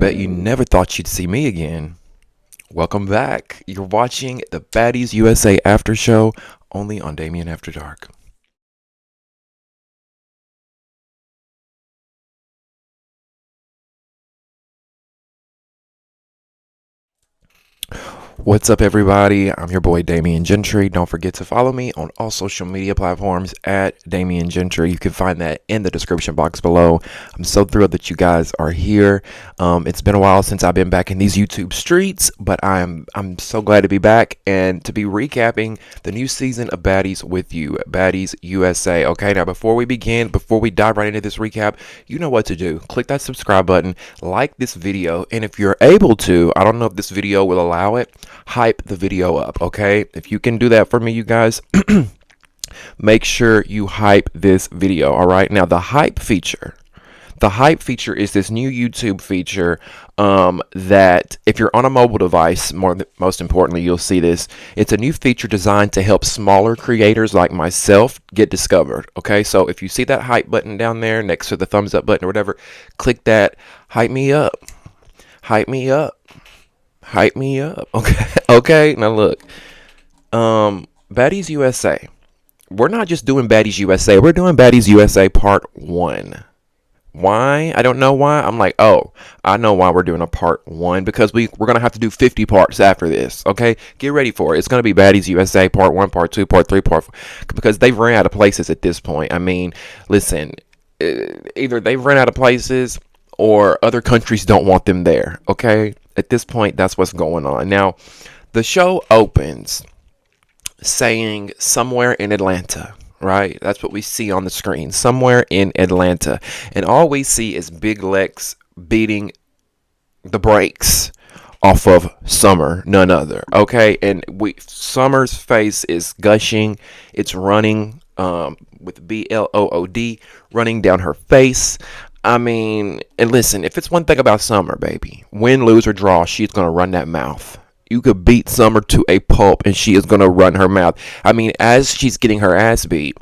bet you never thought you'd see me again. Welcome back. You're watching the Baddies USA After Show only on Damien After Dark. What's up, everybody? I'm your boy Damien Gentry. Don't forget to follow me on all social media platforms at Damien Gentry. You can find that in the description box below. I'm so thrilled that you guys are here. It's been a while since I've been back in these YouTube streets, but I'm so glad to be back and to be recapping the new season of Baddies with you, Baddies USA. Okay, now before we dive right into this recap, you know what to do. Click that subscribe button, like this video, and if you're able to, I don't know if this video will allow it, hype the video up. Okay, if you can do that for me, you guys, make sure you hype this video. All right, now the hype feature is this new YouTube feature that if you're on a mobile device, most importantly, you'll see this. It's a new feature designed to help smaller creators like myself get discovered. Okay, so if you see that hype button down there next to the thumbs up button or whatever, click that. Hype me up. Hype me up. Hype me up. Okay. Okay. Now look. Baddies USA. We're not just doing Baddies USA. We're doing Baddies USA Part 1. Why? I don't know why. I'm like, oh, I know why we're doing a Part 1. Because we're going to have to do 50 parts after this. Okay? Get ready for it. It's going to be Baddies USA Part 1, Part 2, Part 3, Part 4. Because they've run out of places at this point. I mean, listen. Either they've run out of places or other countries don't want them there. Okay? At this point, that's what's going on. Now, the show opens saying somewhere in Atlanta, right? That's what we see on the screen, somewhere in Atlanta. And all we see is Big Lex beating the brakes off of Summer, none other. Okay, and Summer's face is gushing. It's running with BLOOD running down her face. I mean, and listen, if it's one thing about Summer, baby, win, lose, or draw, she's going to run that mouth. You could beat Summer to a pulp, and she is going to run her mouth. I mean, as she's getting her ass beat,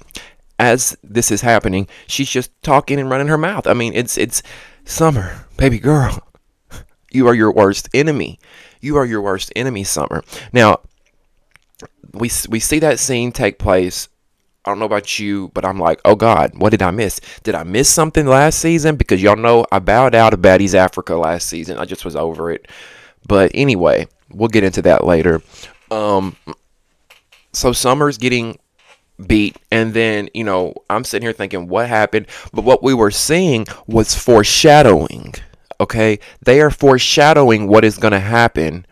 as this is happening, she's just talking and running her mouth. I mean, it's Summer, baby girl. You are your worst enemy. You are your worst enemy, Summer. Now, we see that scene take place. I don't know about you, but I'm like, oh God, what did I miss? Did I miss something last season? Because y'all know I bowed out of Baddies Africa last season. I just was over it. But anyway, we'll get into that later. So Summer's getting beat, and then, I'm sitting here thinking, what happened? But what we were seeing was foreshadowing. Okay? They are foreshadowing what is going to happen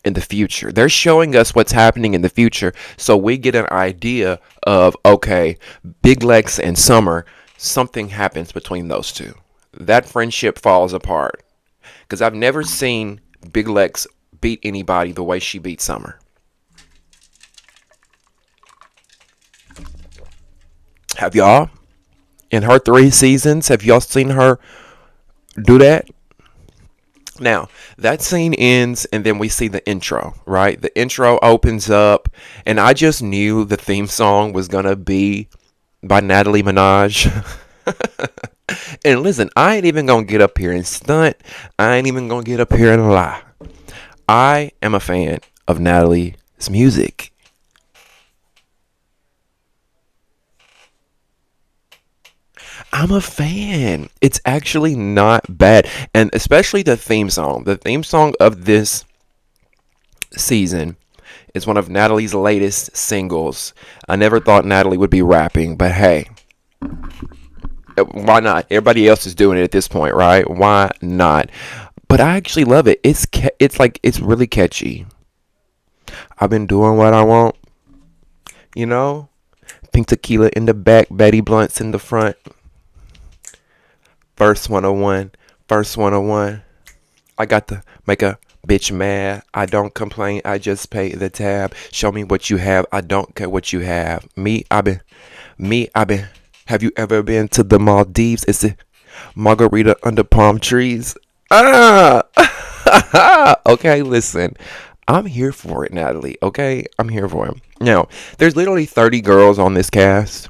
in the future. They're showing us what's happening in the future, so we get an idea of, okay, Big Lex and Summer, something happens between those two. That friendship falls apart, because I've never seen Big Lex beat anybody the way she beat Summer. Have y'all? In her 3 seasons, have y'all seen her do that? Now, that scene ends, and then we see the intro, right? The intro opens up, and I just knew the theme song was going to be by Natalie Minaj. And listen, I ain't even going to get up here and stunt. I ain't even going to get up here and lie. I am a fan of Natalie's music. I'm a fan. It's actually not bad. And especially the theme song. The theme song of this season is one of Natalie's latest singles. I never thought Natalie would be rapping, but hey, why not? Everybody else is doing it at this point, right? Why not? But I actually love it. It's really catchy. I've been doing what I want. Pink tequila in the back, Betty Blunts in the front. Verse 101. Verse 101. I got to make a bitch mad. I don't complain. I just pay the tab. Show me what you have. I don't care what you have. I've been. Have you ever been to the Maldives? It's a margarita under palm trees. Ah! Okay, listen. I'm here for it, Natalie. Okay? I'm here for it. Now, there's literally 30 girls on this cast.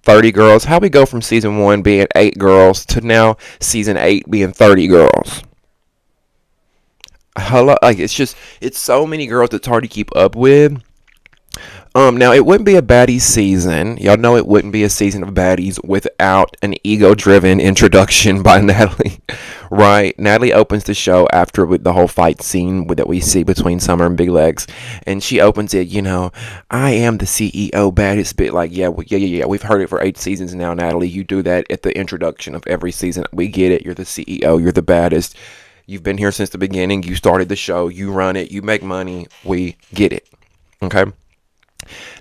30 girls. How we go from season 1 being 8 girls to now season 8 being 30 girls? Hello, like it's so many girls it's hard to keep up with. Now it wouldn't be a Baddies season. Y'all know it wouldn't be a season of Baddies without an ego-driven introduction by Natalie, right? Natalie opens the show after with the whole fight scene that we see between Summer and Big Legs, and she opens it. I am the CEO, baddest bit. Like, yeah. We've heard it for 8 seasons now, Natalie. You do that at the introduction of every season. We get it. You're the CEO. You're the baddest. You've been here since the beginning. You started the show. You run it. You make money. We get it. Okay.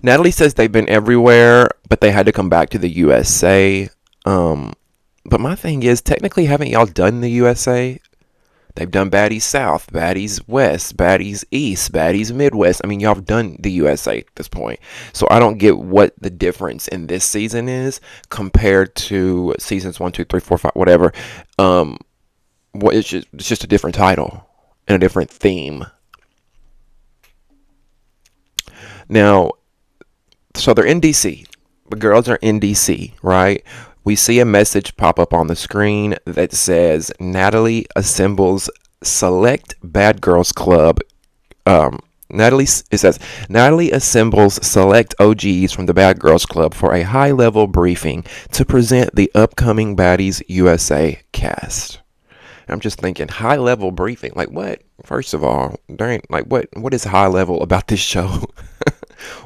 Natalie says they've been everywhere, but they had to come back to the USA. But my thing is, technically, haven't y'all done the USA? They've done Baddies South, Baddies West, Baddies East, Baddies Midwest. I mean, y'all have done the USA at this point. So I don't get what the difference in this season is compared to seasons 1, 2, 3, 4, 5, whatever. It's just a different title and a different theme. Now, so they're in DC. The girls are in DC, right? We see a message pop up on the screen that says Natalie assembles select Bad Girls Club. It says Natalie assembles select OGs from the Bad Girls Club for a high-level briefing to present the upcoming Baddies USA cast. I'm just thinking, high level briefing. Like what? First of all, there ain't like what is high level about this show?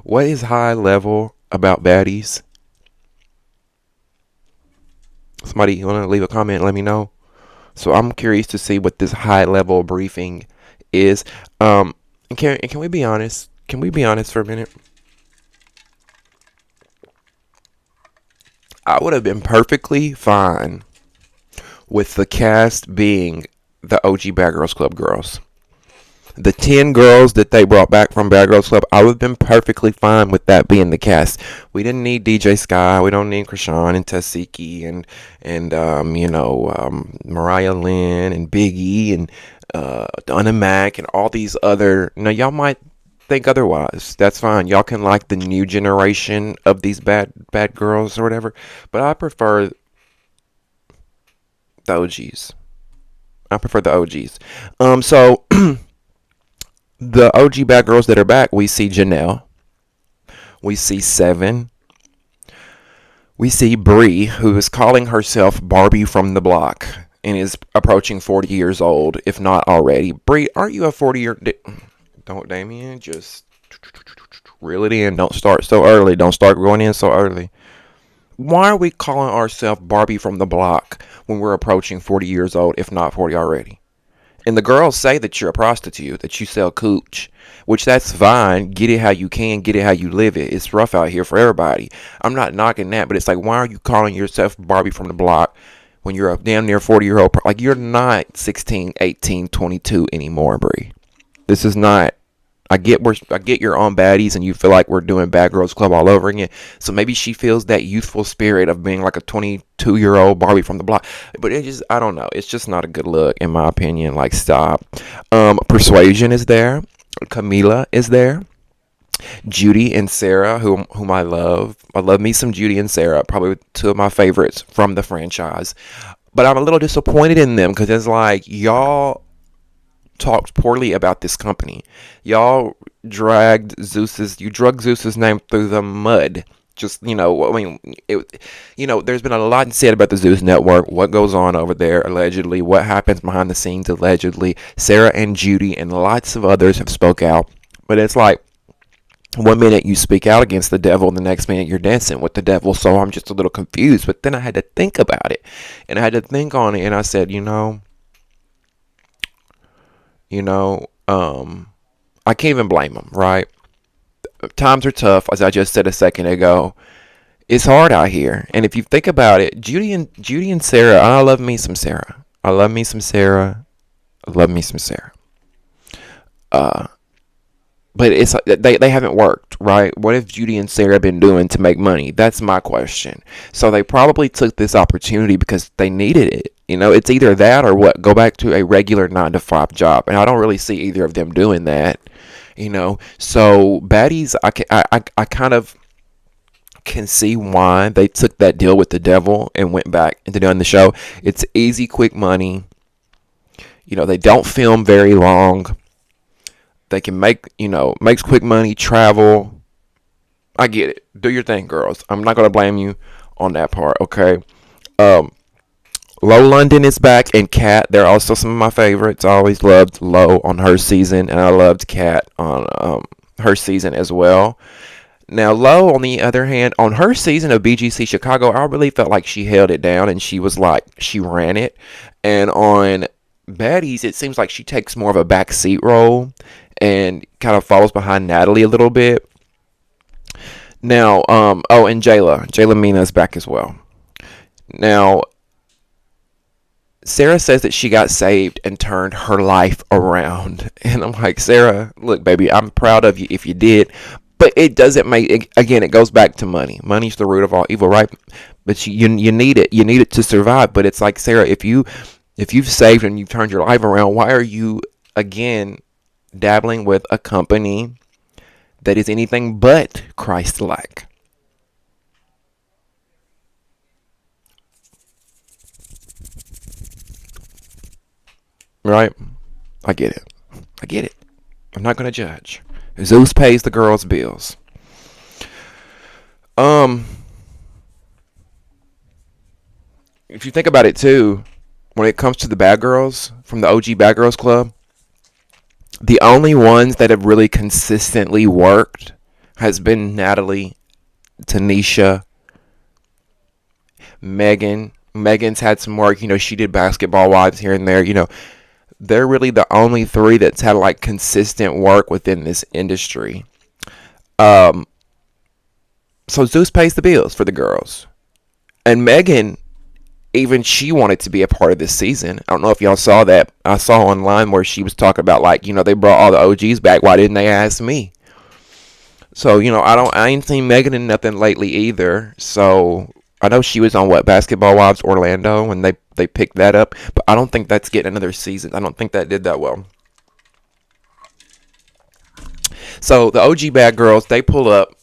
What is high level about Baddies? Somebody want to leave a comment and let me know. So I'm curious to see what this high level briefing is. And can we be honest? Can we be honest for a minute? I would have been perfectly fine with the cast being the OG Bad Girls Club girls. The 10 girls that they brought back from Bad Girls Club, I would have been perfectly fine with that being the cast. We didn't need DJ Sky. We don't need Krishan and Tasiki and Mariah Lynn and Biggie and Donna Mac and all these other. Now, y'all might think otherwise. That's fine. Y'all can like the new generation of these bad girls or whatever. But I prefer the OGs. So the OG bad girls that are back, we see Janelle, we see Seven, we see Bree, who is calling herself Barbie from the block and is approaching 40 years old, if not already. Bree, aren't you a 40-year? Don't, Damien, just reel it in. Don't start so early. Don't start going in so early. Why are we calling ourselves Barbie from the block when we're approaching 40 years old, if not 40 already? And the girls say that you're a prostitute, that you sell cooch, which that's fine. Get it how you can, get it how you live it. It's rough out here for everybody. I'm not knocking that, but it's like, why are you calling yourself Barbie from the block when you're a damn near 40-year-old? Like, you're not 16, 18, 22 anymore, Brie. This is not. I get you're on Baddies and you feel like we're doing Bad Girls Club all over again. So maybe she feels that youthful spirit of being like a 22-year-old Barbie from the block. But I don't know. It's just not a good look in my opinion. Like, stop. Persuasion is there. Camila is there. Judy and Sarah, whom I love. I love me some Judy and Sarah. Probably 2 of my favorites from the franchise. But I'm a little disappointed in them because it's like, y'all talked poorly about this company. Y'all drug Zeus's name through the mud. Just, there's been a lot said about the Zeus Network, what goes on over there, allegedly, what happens behind the scenes, allegedly. Sarah and Judy and lots of others have spoke out. But it's like, one minute you speak out against the devil, the next minute you're dancing with the devil. So I'm just a little confused. But then I had to think about it. And I had to think on it. And I said, I can't even blame them, right? Times are tough, as I just said a second ago. It's hard out here, and if you think about it, Judy and Sarah. I love me some Sarah. But it's they haven't worked, right? What have Judy and Sarah been doing to make money? That's my question. So they probably took this opportunity because they needed it. It's either that or what? Go back to a regular 9-to-5 job, and I don't really see either of them doing that. So Baddies, I kind of can see why they took that deal with the devil and went back into doing the show. It's easy, quick money. They don't film very long. They can makes quick money, travel. I get it. Do your thing, girls. I'm not gonna blame you on that part, okay? Um, Low London is back, and Kat. They're also some of my favorites. I always loved Low on her season, and I loved Kat on her season as well. Now, Low, on the other hand, on her season of BGC Chicago, I really felt like she held it down, and she ran it. And on Baddies, it seems like she takes more of a backseat role and kind of follows behind Natalie a little bit. Now, and Jayla Mina's back as well. Now, Sarah says that she got saved and turned her life around. And I'm like, Sarah, look, baby, I'm proud of you if you did. But it doesn't make it, again, it goes back to money. Money's the root of all evil, right? But you need it. You need it to survive. But it's like, Sarah, if you've saved and you've turned your life around, why are you again dabbling with a company that is anything but Christ-like? Right? I get it. I get it. I'm not gonna judge. Zeus pays the girls' bills. Um, if you think about it too, when it comes to the bad girls from the OG Bad Girls Club, the only ones that have really consistently worked has been Natalie, Tanisha, Megan. Megan's had some work. She did Basketball Wives here and there. They're really the only three that's had like consistent work within this industry. Um, so Zeus pays the bills for the girls. And Megan, even she wanted to be a part of this season. I don't know if y'all saw that. I saw online where she was talking about like, they brought all the OGs back. Why didn't they ask me? So, I ain't seen Megan in nothing lately either. So I know she was on Basketball Wives Orlando when they picked that up, but I don't think that's getting another season. I don't think that did that well. So the OG Bad Girls, they pull up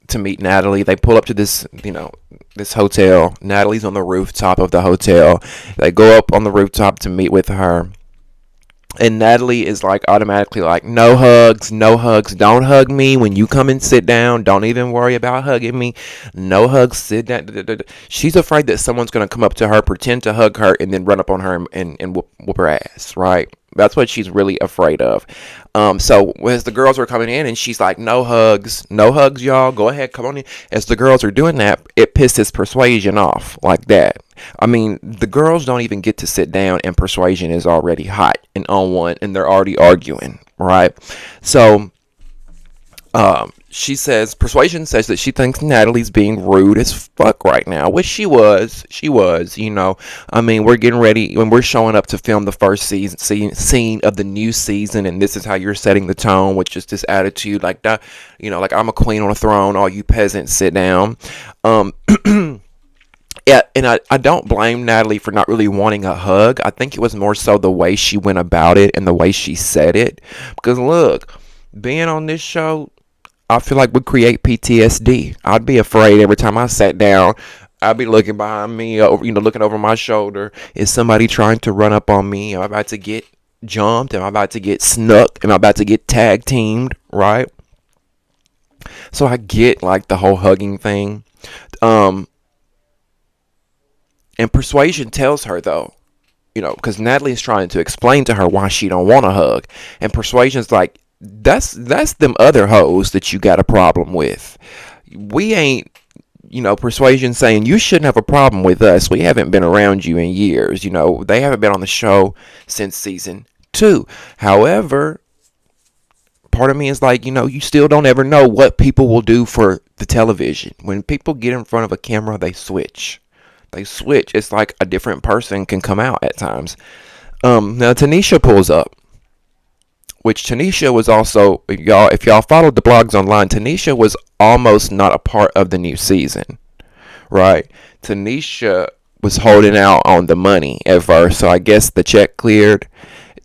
to meet Natalie. They pull up to this hotel. Natalie's on the rooftop of the hotel. They go up on the rooftop to meet with her. And Natalie is like automatically like, no hugs, no hugs. Don't hug me when you come and sit down. Don't even worry about hugging me. No hugs, sit down. She's afraid that someone's going to come up to her, pretend to hug her, and then run up on her and whoop her ass, right? That's what she's really afraid of. So as the girls are coming in and she's like, no hugs, y'all. Go ahead, come on in. As the girls are doing that, it pisses Persuasion off like that. I mean, the girls don't even get to sit down and Persuasion is already hot and on one and they're already arguing, right? So Persuasion says that she thinks Natalie's being rude as fuck right now, which she was. I mean, we're getting ready when we're showing up to film the first scene of the new season, and this is how you're setting the tone with just this attitude like that, like I'm a queen on a throne, all you peasants sit down. Yeah, and I don't blame Natalie for not really wanting a hug. I think it was more so the way she went about it and the way she said it. Because look, being on this show, I feel like would create PTSD. I'd be afraid every time I sat down. I'd be looking behind me, looking over my shoulder. Is somebody trying to run up on me? Am I about to get jumped? Am I about to get snuck? Am I about to get tag teamed? Right? So I get like the whole hugging thing. And Persuasion tells her though, because Natalie's trying to explain to her why she don't want a hug, and Persuasion's like, that's them other hoes that you got a problem with. We ain't, Persuasion saying you shouldn't have a problem with us. We haven't been around you in years. They haven't been on the show since season 2. However, part of me is like, you still don't ever know what people will do for the television. When people get in front of a camera, they switch. It's like a different person can come out at times. Now Tanisha pulls up, which Tanisha was also, if y'all followed the blogs online, Tanisha was almost not a part of the new season, right? Tanisha was holding out on the money at first, so I guess the check cleared.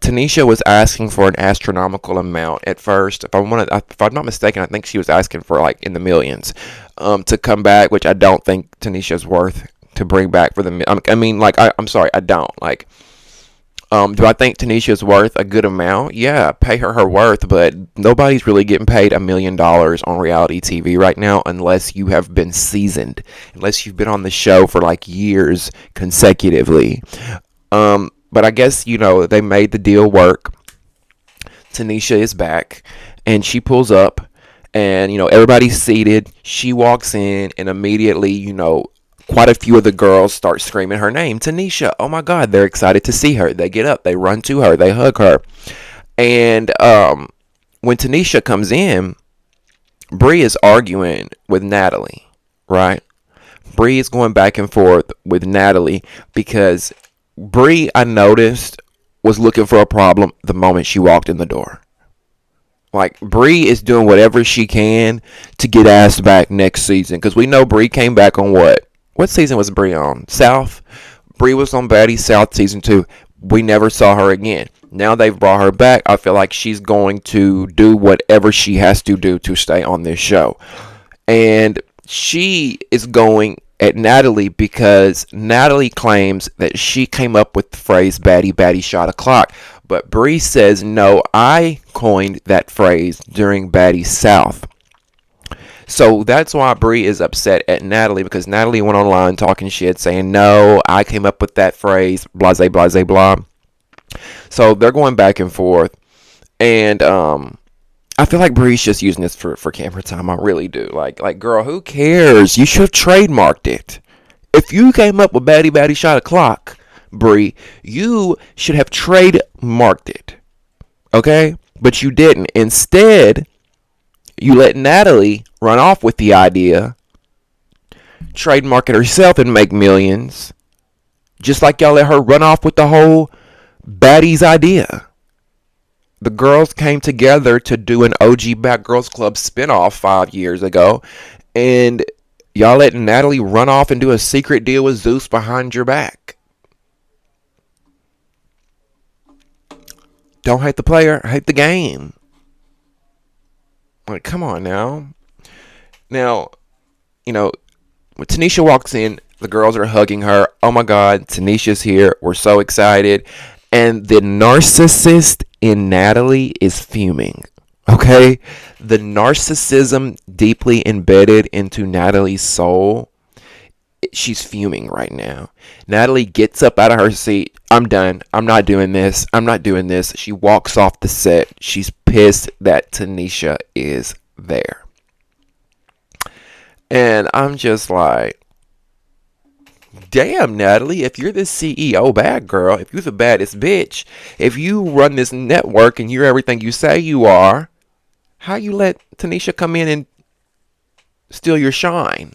Tanisha was asking for an astronomical amount at first. If I'm not mistaken, I think she was asking for like in the millions, to come back, which I don't think Tanisha's worth to bring back for the. I mean, like I'm sorry, I don't like. Do I think Tanisha's worth a good amount? Yeah, pay her worth, but nobody's really getting paid $1 million on reality TV right now unless you have been seasoned, unless you've been on the show for like years consecutively. But I guess, they made the deal work. Tanisha is back, and she pulls up, and, everybody's seated. She walks in, and immediately, quite a few of the girls start screaming her name, Tanisha. Oh my God, they're excited to see her. They get up, they run to her, they hug her. And when Tanisha comes in, Bree is arguing with Natalie, right? Bree is going back and forth with Natalie because Bree, I noticed, was looking for a problem the moment she walked in the door. Like, Bree is doing whatever she can to get asked back next season. Because we know Bree came back on what? What season was Bree on? South? Bree was on Baddies South season 2. We never saw her again. Now they've brought her back. I feel like she's going to do whatever she has to do to stay on this show. And she is going at Natalie because Natalie claims that she came up with the phrase baddie baddie shot o'clock. But Bree says, no, I coined that phrase during Baddies South. So that's why Bree is upset at Natalie, because Natalie went online talking shit, saying, no, I came up with that phrase, blase, blase, blah. So they're going back and forth. And I feel like Bree's just using this for camera time. I really do. Like, girl, who cares? You should have trademarked it. If you came up with baddie baddie shot o'clock, Bree, you should have trademarked it. Okay? But you didn't. Instead, you let Natalie run off with the idea, trademark it herself and make millions. Just like y'all let her run off with the whole Baddies idea. The girls came together to do an OG Bad Girls Club spinoff 5 years ago, and y'all let Natalie run off and do a secret deal with Zeus behind your back. Don't hate the player, hate the game. Like, come on now. Now, when Tanisha walks in, the girls are hugging her. Oh my God, Tanisha's here. We're so excited. And the narcissist in Natalie is fuming. Okay? The narcissism deeply embedded into Natalie's soul, she's fuming right now. Natalie gets up out of her seat. I'm done. I'm not doing this. I'm not doing this. She walks off the set. She's pissed that Tanisha is there. And I'm just like, damn, Natalie, if you're the CEO bad girl, if you're the baddest bitch, if you run this network and you're everything you say you are, how you let Tanisha come in and steal your shine?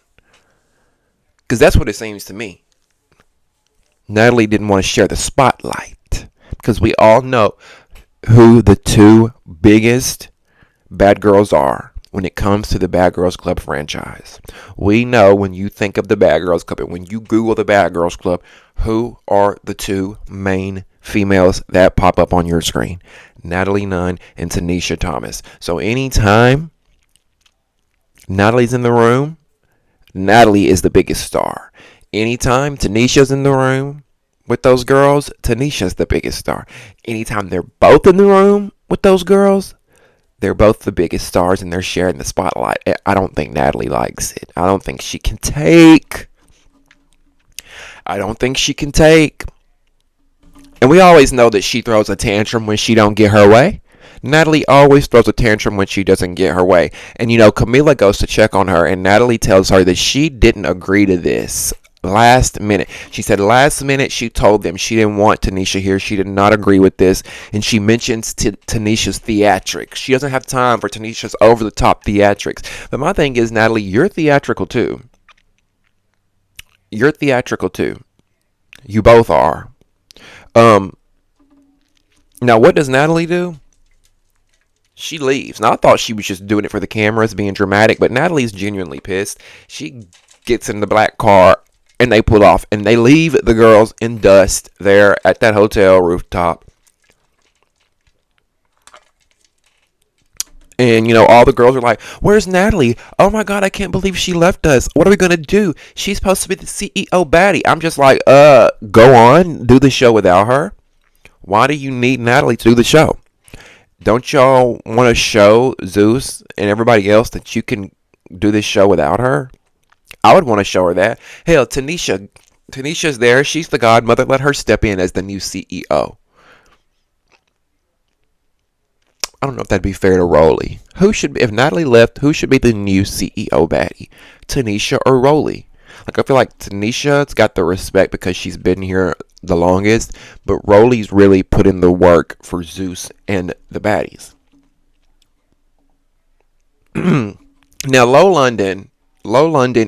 Because that's what it seems to me. Natalie didn't want to share the spotlight. Because we all know who the two biggest bad girls are when it comes to the Bad Girls Club franchise. We know when you think of the Bad Girls Club and when you Google the Bad Girls Club, who are the two main females that pop up on your screen? Natalie Nunn and Tanisha Thomas. So anytime Natalie's in the room, Natalie is the biggest star. Anytime Tanisha's in the room with those girls, Tanisha's the biggest star. Anytime they're both in the room with those girls, they're both the biggest stars and they're sharing the spotlight. I don't think Natalie likes it. I don't think she can take. And we always know that she throws a tantrum when she don't get her way. Natalie always throws a tantrum when she doesn't get her way. And Camila goes to check on her and Natalie tells her that she didn't agree to this last minute. She said last minute she told them she didn't want Tanisha here. She did not agree with this. And she mentions Tanisha's theatrics. She doesn't have time for Tanisha's over-the-top theatrics. But my thing is, Natalie, you're theatrical too. You're theatrical too. You both are. Now what does Natalie do? She leaves. Now I thought she was just doing it for the cameras, being dramatic, but Natalie's genuinely pissed. She gets in the black car and they pull off and they leave the girls in dust there at that hotel rooftop. And all the girls are like, "Where's Natalie? Oh my god, I can't believe she left us. What are we gonna do? She's supposed to be the CEO baddie." I'm just like, go on, do the show without her. Why do you need Natalie to do the show? Don't y'all want to show Zeus and everybody else that you can do this show without her? I would want to show her that. Hell, Tanisha's there. She's the godmother. Let her step in as the new CEO. I don't know if that'd be fair to Rolly. If Natalie left, who should be the new CEO baddie? Tanisha or Rolly? Like, I feel like Tanisha's got the respect because she's been here the longest, but Rolly's really put in the work for Zeus and the baddies. Now, Low London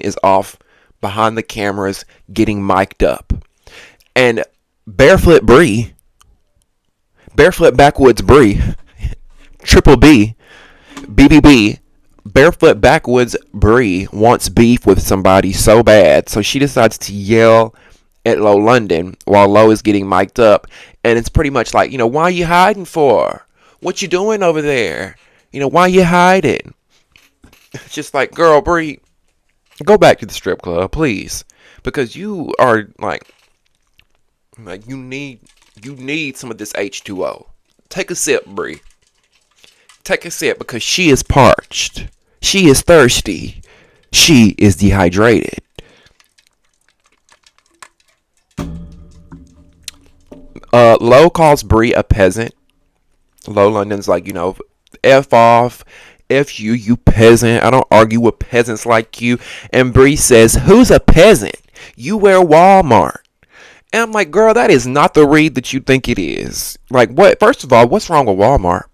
is off behind the cameras getting mic'd up. And Barefoot Backwoods Bree, Triple B, BBB, Barefoot Backwoods Bree wants beef with somebody so bad, so she decides to yell at Low London while Low is getting mic'd up, and it's pretty much like, why are you hiding for? What you doing over there? Why you hiding? It's just like, girl, Bree, go back to the strip club, please, because you are like you need some of this H2O. Take a sip, Bree. Take a sip because she is parched. She is thirsty. She is dehydrated. Low calls Bree a peasant. Low London's like, F off. F you, you peasant. I don't argue with peasants like you. And Bree says, who's a peasant? You wear Walmart. And I'm like, girl, that is not the read that you think it is. Like, what? First of all, what's wrong with Walmart?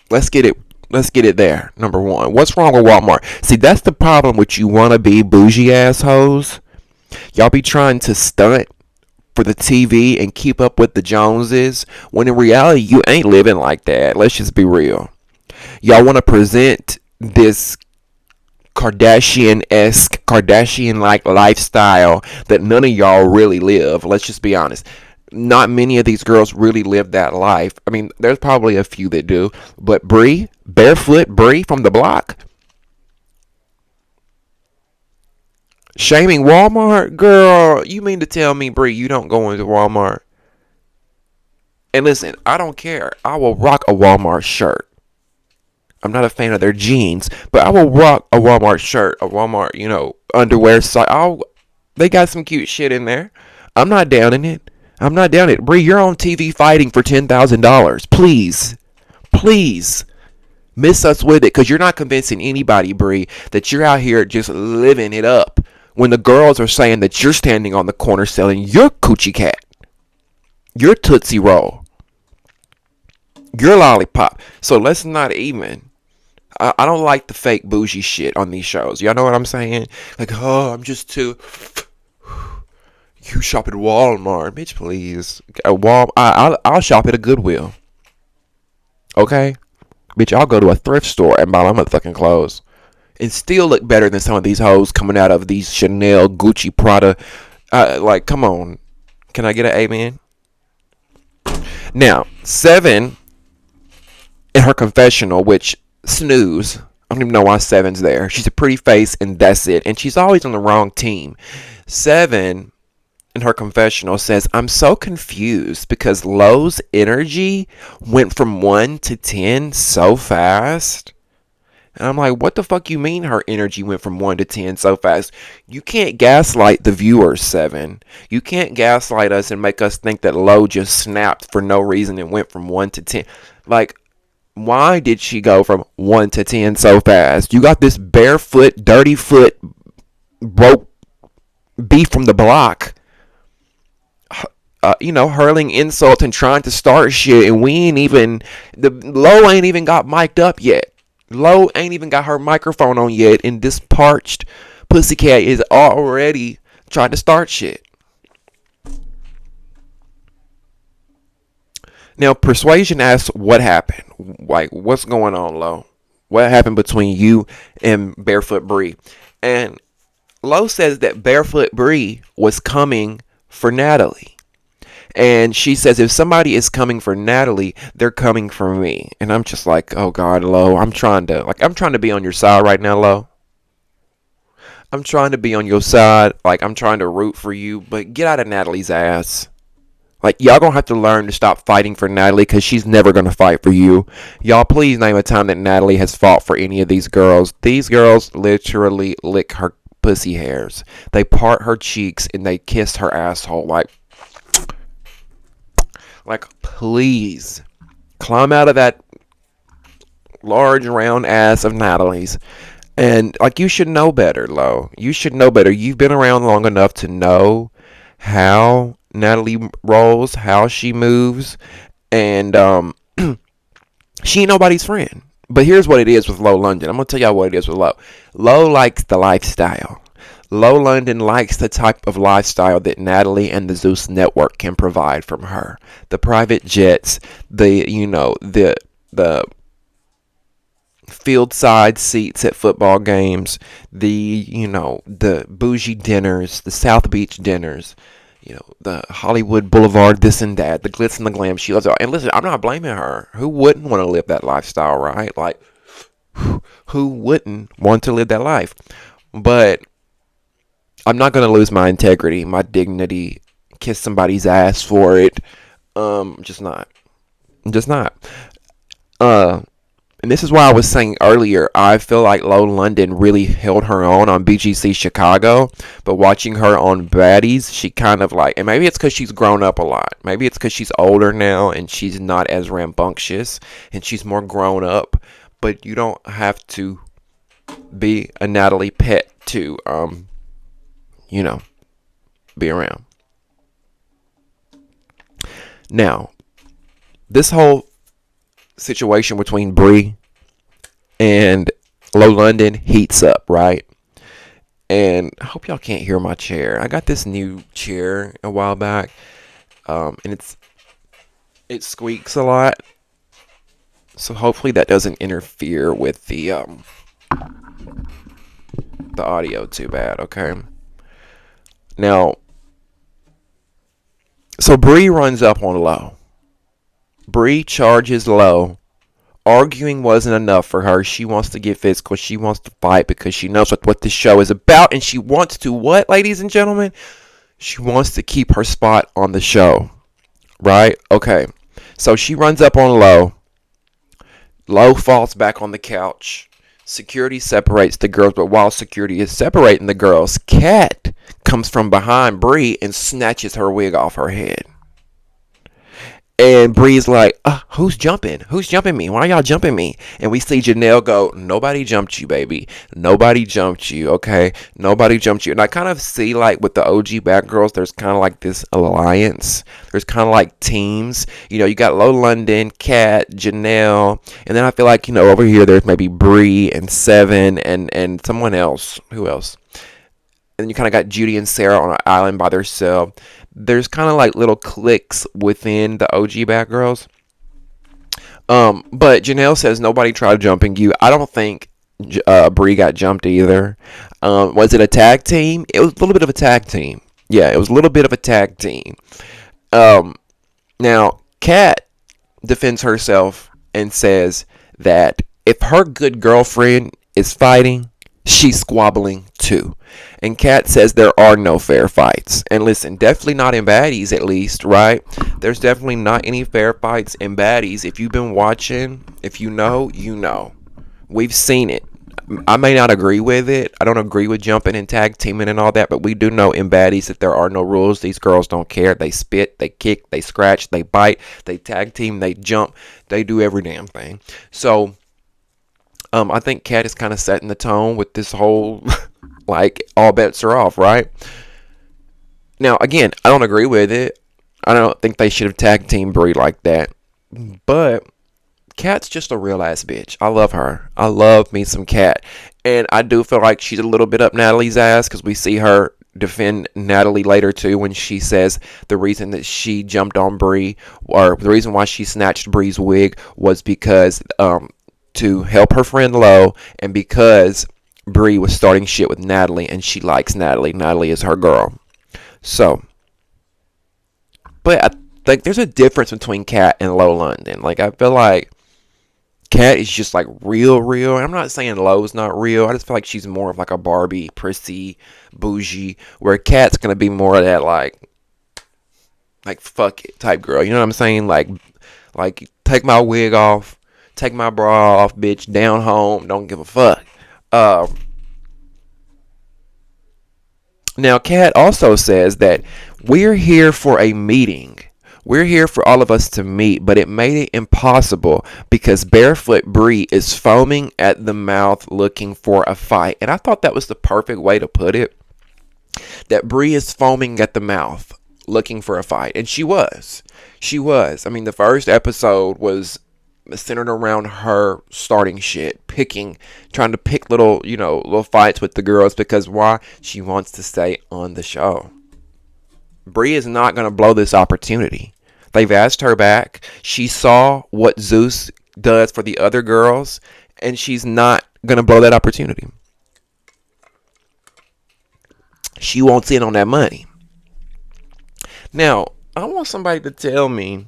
Let's get it there. Number one. What's wrong with Walmart? See, that's the problem with you wannabe bougie assholes. Y'all be trying to stunt for the TV and keep up with the Joneses, when in reality, you ain't living like that. Let's just be real. Y'all want to present this Kardashian-esque, Kardashian-like lifestyle that none of y'all really live. Let's just be honest. Not many of these girls really live that life. I mean, there's probably a few that do. But Bree, Barefoot Bree from the block, shaming Walmart? Girl, you mean to tell me, Bree, you don't go into Walmart? And listen, I don't care. I will rock a Walmart shirt. I'm not a fan of their jeans, but I will rock a Walmart shirt, a Walmart, underwear site. They got some cute shit in there. I'm not down in it. Bree, you're on TV fighting for $10,000. Please, miss us with it, because you're not convincing anybody, Bree, that you're out here just living it up when the girls are saying that you're standing on the corner selling your coochie cat, your Tootsie Roll, your lollipop. So let's not even. I don't like the fake bougie shit on these shows. Y'all know what I'm saying? Like, oh, I'm just too. You shop at Walmart, bitch. Please, I'll shop at a Goodwill. Okay, bitch. I'll go to a thrift store and buy my motherfucking clothes, and still look better than some of these hoes coming out of these Chanel, Gucci, Prada. Like, come on. Can I get an amen? Now, 7 in her confessional, which snooze. I don't even know why 7's there. She's a pretty face and that's it. And she's always on the wrong team. 7 in her confessional says, I'm so confused because Low's energy went from 1 to 10 so fast. And I'm like, what the fuck you mean her energy went from 1 to 10 so fast? You can't gaslight the viewers, 7. You can't gaslight us and make us think that Low just snapped for no reason and went from 1 to 10. Like, why did she go from 1 to 10 so fast? You got this barefoot, dirty foot, broke beef from the block, hurling insults and trying to start shit, and Low ain't even got mic'd up yet. Low ain't even got her microphone on yet, and this parched pussycat is already trying to start shit. Now, Persuasion asks what happened. Like, what's going on, Low? What happened between you and Barefoot Bree? And Low says that Barefoot Bree was coming for Natalie. And she says, if somebody is coming for Natalie, they're coming for me. And I'm just like, oh God, Lo, I'm trying to be on your side right now, Lo. I'm trying to be on your side. Like, I'm trying to root for you, but get out of Natalie's ass. Like, y'all gonna have to learn to stop fighting for Natalie because she's never gonna fight for you. Y'all, please name a time that Natalie has fought for any of these girls. These girls literally lick her pussy hairs. They part her cheeks and they kiss her asshole. Like, please climb out of that large round ass of Natalie's. And like, you should know better, Lo. You should know better. You've been around long enough to know how Natalie rolls, how she moves, and she ain't nobody's friend. But here's what it is with Lo London. I'm gonna tell y'all what it is with Lo. Lo likes the lifestyle. Lo London likes the type of lifestyle that Natalie and the Zeus Network can provide from her. The private jets, the field side seats at football games, the bougie dinners, the South Beach dinners, the Hollywood Boulevard, this and that, the glitz and the glam. She loves it. And listen, I'm not blaming her. Who wouldn't want to live that lifestyle, right? Like, who wouldn't want to live that life? But I'm not going to lose my integrity, my dignity, kiss somebody's ass for it. Just not. Just not. And this is why I was saying earlier, I feel like Lo London really held her on BGC Chicago, but watching her on Baddies, she kind of like, and maybe it's because she's grown up a lot. Maybe it's because she's older now and she's not as rambunctious and she's more grown up. But you don't have to be a Natalie pet to, be around. Now, this whole situation between Bree and Lo London heats up, right? And I hope y'all can't hear my chair. I got this new chair a while back, and it squeaks a lot. So hopefully that doesn't interfere with the audio too bad, okay? Now, so Bree runs up on Lo. Bree charges Lo. Arguing wasn't enough for her. She wants to get physical. She wants to fight because she knows what this show is about. And she wants to what, ladies and gentlemen? She wants to keep her spot on the show. Right? Okay. So she runs up on Lo. Lo falls back on the couch. Security separates the girls. But while security is separating the girls, Kat comes from behind Bree and snatches her wig off her head. And Bree's like, who's jumping? Who's jumping me? Why are y'all jumping me? And we see Janelle go, nobody jumped you, baby. Nobody jumped you, okay? Nobody jumped you. And I kind of see, like, with the OG Bad Girls, there's kind of like this alliance. There's kind of like teams. You got Lo London, Kat, Janelle. And then I feel like, over here, there's maybe Bree and Seven and someone else. Who else? And then you kind of got Judy and Sarah on an island by themselves. There's kind of like little cliques within the OG Bad Girls. But Janelle says nobody tried jumping you. I don't think Bree got jumped either. Was it a tag team? It was a little bit of a tag team. Yeah, it was a little bit of a tag team. Now, Kat defends herself and says that if her good girlfriend is fighting, she's squabbling too. And Kat says there are no fair fights. And listen, definitely not in Baddies, at least, right? There's definitely not any fair fights in Baddies. If you've been watching, if you know, you know. We've seen it. I may not agree with it. I don't agree with jumping and tag teaming and all that, but we do know in Baddies that there are no rules. These girls don't care. They spit, they kick, they scratch, they bite, they tag team, they jump, they do every damn thing. So I think Kat is kind of setting the tone with this whole, like, all bets are off, right? Now, again, I don't agree with it. I don't think they should have tag teamed Bree like that. But Kat's just a real ass bitch. I love her. I love me some Kat. And I do feel like she's a little bit up Natalie's ass because we see her defend Natalie later too when she says the reason that she jumped on Bree, or the reason why she snatched Bree's wig, was because to help her friend Lo, and because Bree was starting shit with Natalie and she likes Natalie. Natalie is her girl. So, but like there's a difference between Kat and Low London. Like I feel like Kat is just like real. And I'm not saying Low's not real. I just feel like she's more of like a Barbie, prissy, bougie, where Kat's gonna be more of that like fuck it type girl. You know what I'm saying? Like take my wig off, take my bra off, bitch. Down home, don't give a fuck. Um, Now, Kat also says that we're here for a meeting. We're here for all of us to meet, but it made it impossible because Barefoot Bree is foaming at the mouth looking for a fight. And I thought that was the perfect way to put it. That Bree is foaming at the mouth looking for a fight. And she was. She was. I mean, the first episode was centered around her starting shit, trying to pick little fights with the girls because why? She wants to stay on the show. Bree is not going to blow this opportunity. They've asked her back. She saw what Zeus does for the other girls, and she's not going to blow that opportunity. She wants in on that money. Now, I want somebody to tell me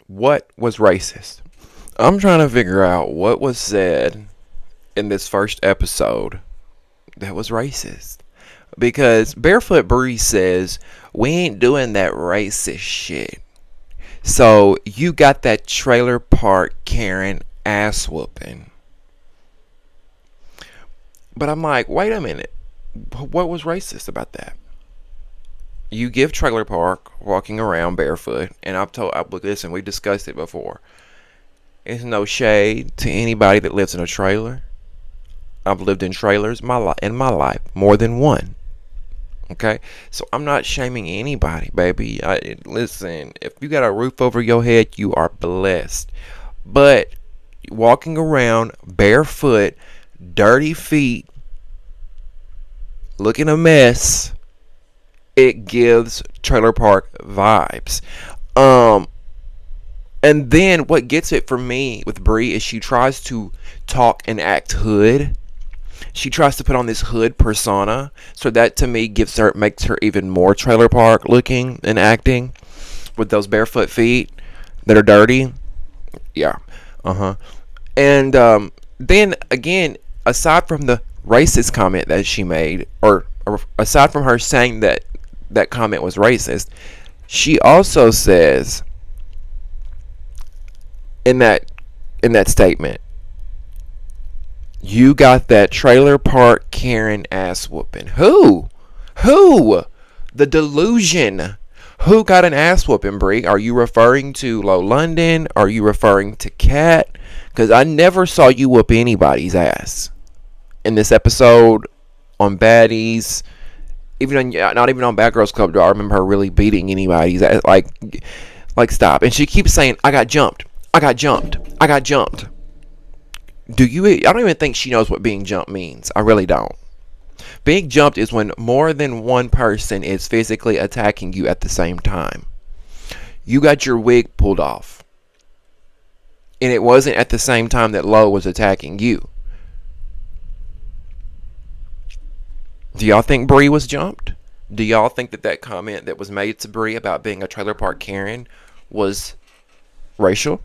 what was racist. I'm trying to figure out what was said in this first episode that was racist. Because Barefoot Bree says, we ain't doing that racist shit. So you got that trailer park Karen ass whooping. But I'm like, wait a minute. What was racist about that? You give trailer park walking around barefoot, and listen, we discussed it before. It's no shade to anybody that lives in a trailer. I've lived in trailers in my life, more than one. Okay, so I'm not shaming anybody, baby. Listen, if you got a roof over your head, you are blessed. But walking around barefoot, dirty feet, looking a mess, it gives trailer park vibes. And then what gets it for me with Bree is she tries to talk and act hood. She tries to put on this hood persona. So that to me makes her even more trailer park looking and acting with those barefoot feet that are dirty. Yeah. And then again, aside from the racist comment that she made, or aside from her saying that comment was racist, she also says in that statement, you got that trailer park Karen ass whooping. Who? The delusion. Who got an ass whooping, Brie? Are you referring to Low London? Are you referring to Kat? Because I never saw you whoop anybody's ass in this episode on Baddies. Not even on Bad Girls Club do I remember her really beating anybody's ass. Like stop. And she keeps saying, I got jumped. I don't even think she knows what being jumped means. I really don't. Being jumped is when more than one person is physically attacking you at the same time. You got your wig pulled off. And it wasn't at the same time that Lo was attacking you. Do y'all think Bree was jumped? Do y'all think that comment that was made to Bree about being a trailer park Karen was racial?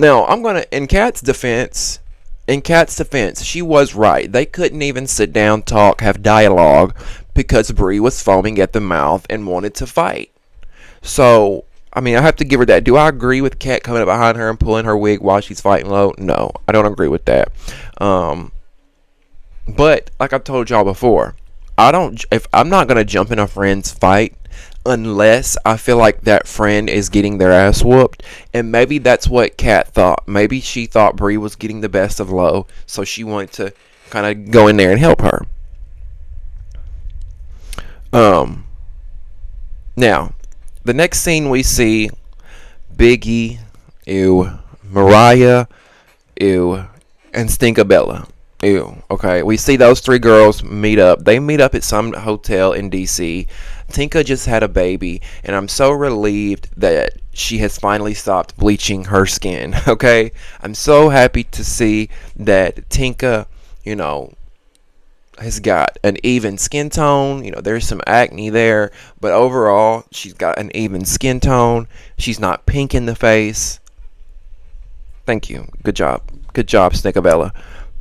Now I'm gonna in Kat's defense, she was right. They couldn't even sit down, talk, have dialogue because Bree was foaming at the mouth and wanted to fight. So I mean, I have to give her that. Do I agree with Kat coming up behind her and pulling her wig while she's fighting Low? No, I don't agree with that. But like I've told y'all before, if I'm not gonna jump in a friend's fight unless I feel like that friend is getting their ass whooped. And maybe that's what Kat thought. Maybe she thought Bree was getting the best of Lo, so she wanted to kind of go in there and help her. Now, the next scene we see Biggie, Mariah, and Stinkabella. Okay, we see those three girls meet up. They meet up at some hotel in DC. Tinka just had a baby, and I'm so relieved that she has finally stopped bleaching her skin. Okay, I'm so happy to see that Tinka, you know, has got an even skin tone. You know, there's some acne there, but overall, she's got an even skin tone. She's not pink in the face. Thank you. Good job. Good job, Stinkabella.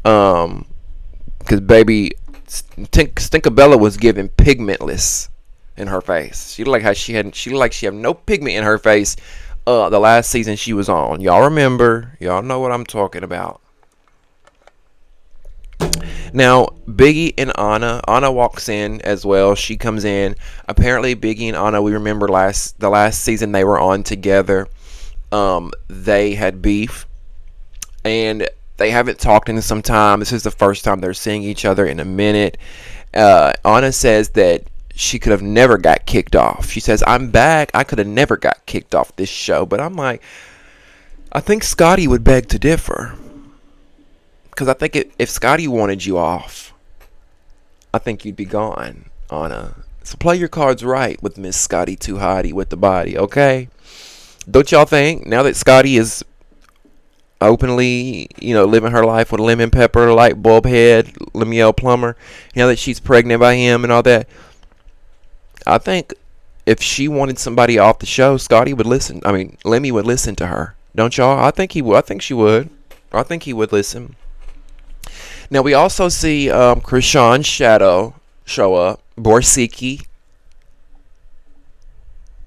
Because baby, Stinkabella was given pigmentless in her face. She looked like how she looked like she had no pigment in her face. The last season she was on. Y'all remember? Y'all know what I'm talking about. Now, Biggie and Anna walks in as well. She comes in. Apparently, Biggie and Anna, we remember the last season they were on together. They had beef, and they haven't talked in some time. This is the first time they're seeing each other in a minute. Anna says that she could have never got kicked off. She says, "I'm back. I could have never got kicked off this show." But I'm like, I think Scotty would beg to differ. Because I think if Scotty wanted you off, I think you'd be gone, Anna. So play your cards right with Miss Scotty Too Hottie with the body, okay? Don't y'all think, now that Scotty is openly, living her life with lemon pepper, light bulb head, Lemuel Plumber, now that she's pregnant by him and all that, I think if she wanted somebody off the show, Scotty would listen. I mean, Lemmy would listen to her. Don't y'all? I think he would. I think she would. I think he would listen. Now, we also see Krishan's shadow show up. Borsiki.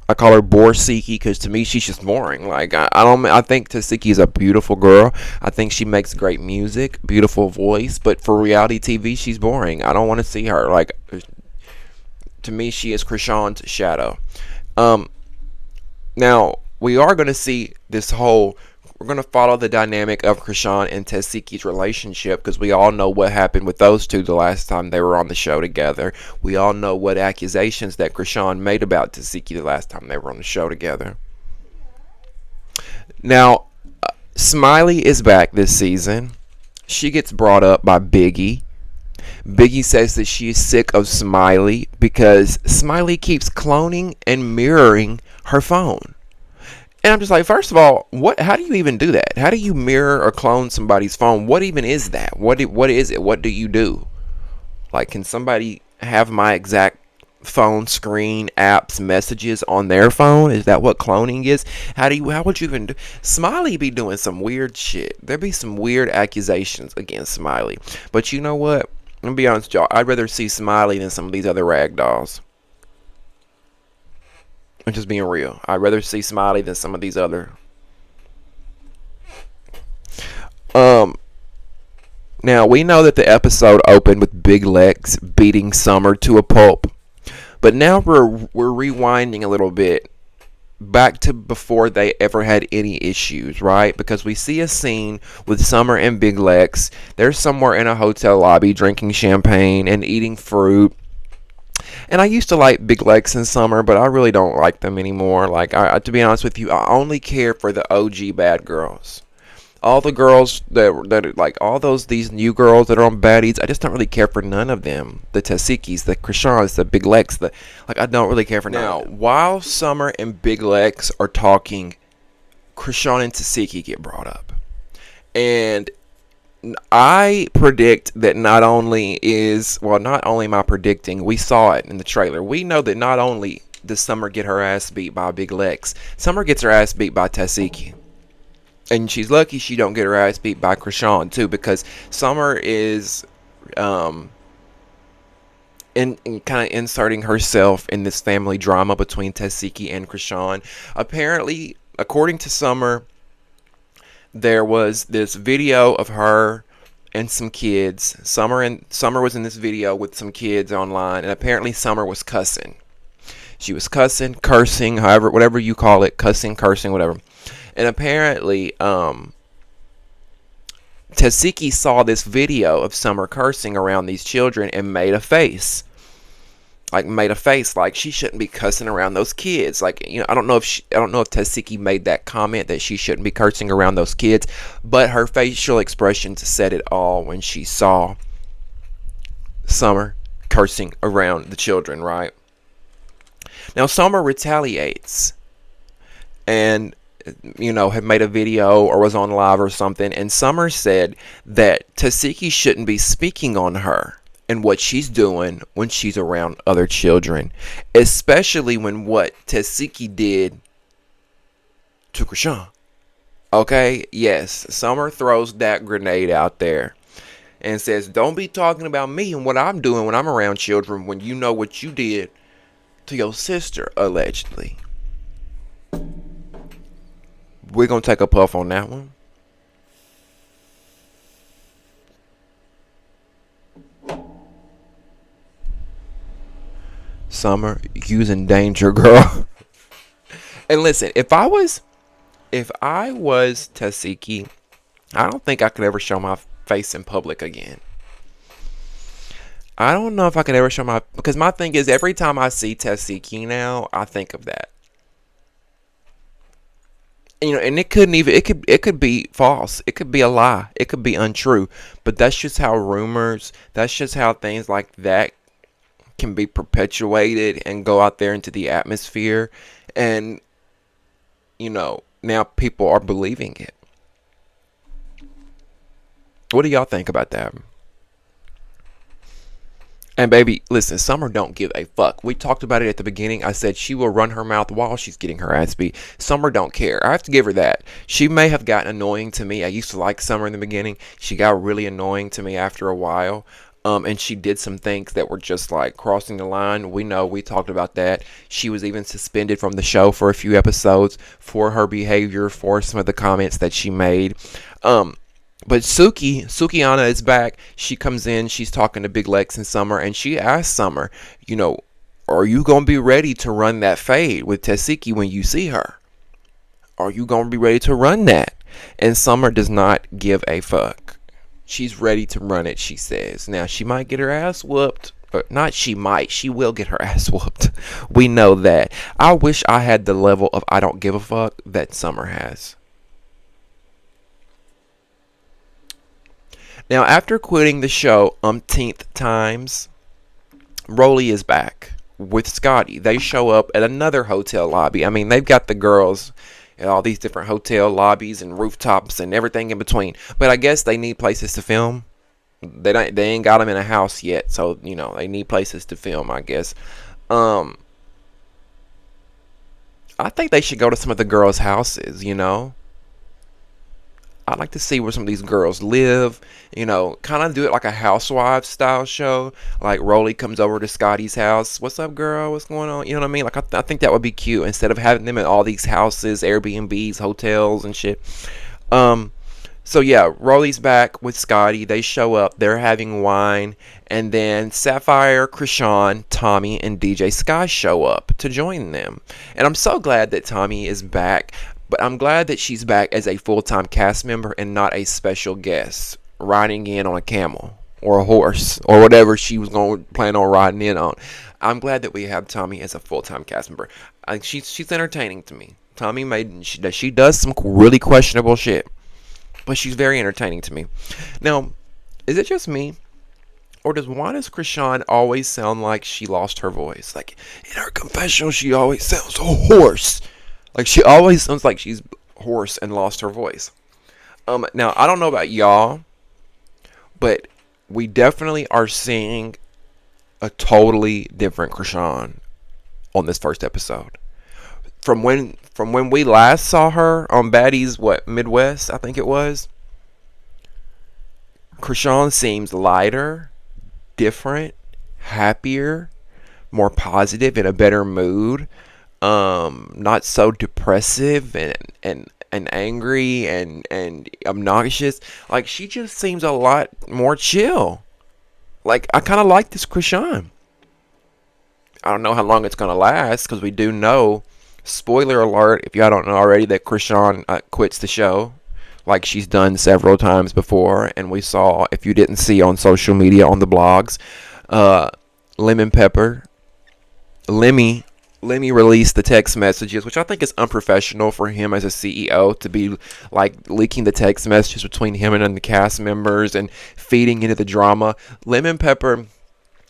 I call her Borsiki because to me she's just boring. Like I think Tasiki is a beautiful girl. I think she makes great music, beautiful voice, but for reality TV she's boring. I don't want to see her. Like, to me she is Krishan's shadow. Now we are going to see this whole. We're going to follow the dynamic of Krishan and Tasiki's relationship because we all know what happened with those two the last time they were on the show together. We all know what accusations that Krishan made about Tasiki the last time they were on the show together. Now, Smiley is back this season. She gets brought up by Biggie. Biggie says that she is sick of Smiley because Smiley keeps cloning and mirroring her phone. And I'm just like, first of all, how do you even do that? How do you mirror or clone somebody's phone? What even is that? What is it? What do you do? Like, can somebody have my exact phone screen, apps, messages on their phone? Is that what cloning is? How would you even do? Smiley be doing some weird shit. There be some weird accusations against Smiley. But you know what? I'm gonna be honest with y'all. I'd rather see Smiley than some of these other rag dolls. I'm just being real. I'd rather see Smiley than some of these other. Now we know that the episode opened with Big Lex beating Summer to a pulp, but now we're rewinding a little bit back to before they ever had any issues, right? Because we see a scene with Summer and Big Lex. They're somewhere in a hotel lobby drinking champagne and eating fruit. And I used to like Big Lex in Summer, but I really don't like them anymore. Like, to be honest with you, I only care for the OG bad girls. All the girls that are like these new girls that are on Baddies, I just don't really care for none of them. The Tasikis, the Krishans, the Big Lex, I don't really care for none. Now, while Summer and Big Lex are talking, Krishan and Tasiki get brought up, and I predict that not only am I predicting, we saw it in the trailer. We know that not only does Summer get her ass beat by Big Lex, Summer gets her ass beat by Tasiki. And she's lucky she don't get her ass beat by Krishan too, because Summer is in kind of inserting herself in this family drama between Tasiki and Krishan. Apparently, according to Summer, there was this video of her and some kids. Summer was in this video with some kids online, and apparently Summer was cussing. She was cussing, cursing, whatever you call it, cussing, cursing, whatever. And apparently, Tasiki saw this video of Summer cursing around these children and made a face. Like she shouldn't be cussing around those kids. Like, I don't know if Tasiki made that comment that she shouldn't be cursing around those kids, but her facial expressions said it all when she saw Summer cursing around the children, right? Now Summer retaliates and had made a video or was on live or something, and Summer said that Tasiki shouldn't be speaking on her and what she's doing when she's around other children, especially when what Tasiki did to Krishan. Okay, yes, Summer throws that grenade out there and says, don't be talking about me and what I'm doing when I'm around children when you know what you did to your sister, allegedly. We're going to take a puff on that one. Summer, using danger, girl. And listen, if I was Tasiki, I don't think I could ever show my face in public again. I don't know if I could ever show because my thing is, every time I see Tasiki now, I think of that. And it could be false. It could be a lie. It could be untrue. But that's just how that's just how things like that can be perpetuated and go out there into the atmosphere. And, now people are believing it. What do y'all think about that? And baby, listen, Summer don't give a fuck. We talked about it at the beginning. I said she will run her mouth while she's getting her ass beat. Summer don't care. I have to give her that. She may have gotten annoying to me. I used to like Summer in the beginning. She got really annoying to me after a while. And she did some things that were just like crossing the line. We talked about that. She was even suspended from the show for a few episodes for her behavior, for some of the comments that she made. But Sukiana is back. She comes in, she's talking to Big Lex and Summer, and she asks Summer, are you going to be ready to run that fade with Tasiki when you see her? Are you going to be ready to run that? And Summer does not give a fuck. She's ready to run it, she says. Now, she might get her ass whooped. But not she might. She will get her ass whooped. We know that. I wish I had the level of I don't give a fuck that Summer has. Now, after quitting the show umpteenth times, Rolly is back with Scotty. They show up at another hotel lobby. I mean, they've got the girls at all these different hotel lobbies and rooftops and everything in between. But I guess they need places to film. They ain't got them in a house yet, so they need places to film, I guess. I think they should go to some of the girls' houses. I'd like to see where some of these girls live, kind of do it like a housewives style show. Like Rolly comes over to Scotty's house. What's up, girl? What's going on? You know what I mean? Like, I think that would be cute instead of having them in all these houses, Airbnbs, hotels, and shit. So yeah, Rolly's back with Scotty. They show up. They're having wine. And then Sapphire, Krishan, Tommy, and DJ Sky show up to join them. And I'm so glad that Tommy is back. But I'm glad that she's back as a full-time cast member and not a special guest riding in on a camel or a horse or whatever she was going to plan on riding in on. I'm glad that we have Tommy as a full-time cast member. She's entertaining to me. Tommy she does some really questionable shit, but she's very entertaining to me. Now, is it just me, or does Krishan always sound like she lost her voice? Like in her confessional, she always sounds hoarse. Like, she always sounds like she's hoarse and lost her voice. Now, I don't know about y'all, but we definitely are seeing a totally different Krishan on this first episode. From when we last saw her on Baddies, Midwest, I think it was, Krishan seems lighter, different, happier, more positive, in a better mood. Not so depressive and angry and obnoxious. Like, she just seems a lot more chill. Like, I kind of like this Krishan. I don't know how long it's going to last, because we do know, spoiler alert, if y'all don't know already, that Krishan quits the show, like she's done several times before. And we saw, if you didn't see on social media, on the blogs, Lemmy released the text messages, which I think is unprofessional for him as a CEO to be like leaking the text messages between him and the cast members and feeding into the drama. Lemon Pepper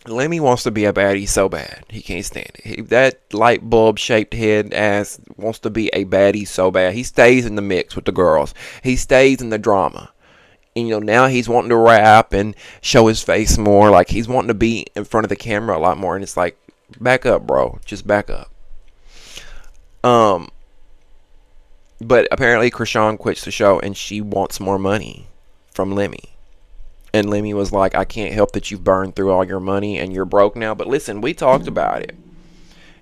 Lemmy wants to be a baddie so bad. He can't stand it. That light bulb shaped head ass wants to be a baddie so bad. He stays in the mix with the girls. He stays in the drama. And, now he's wanting to rap and show his face more. Like, he's wanting to be in front of the camera a lot more. And it's like, back up, bro. Just back up. But apparently Krishan quits the show and she wants more money from Lemmy. And Lemmy was like, I can't help that you've burned through all your money and you're broke now. But listen, we talked about it.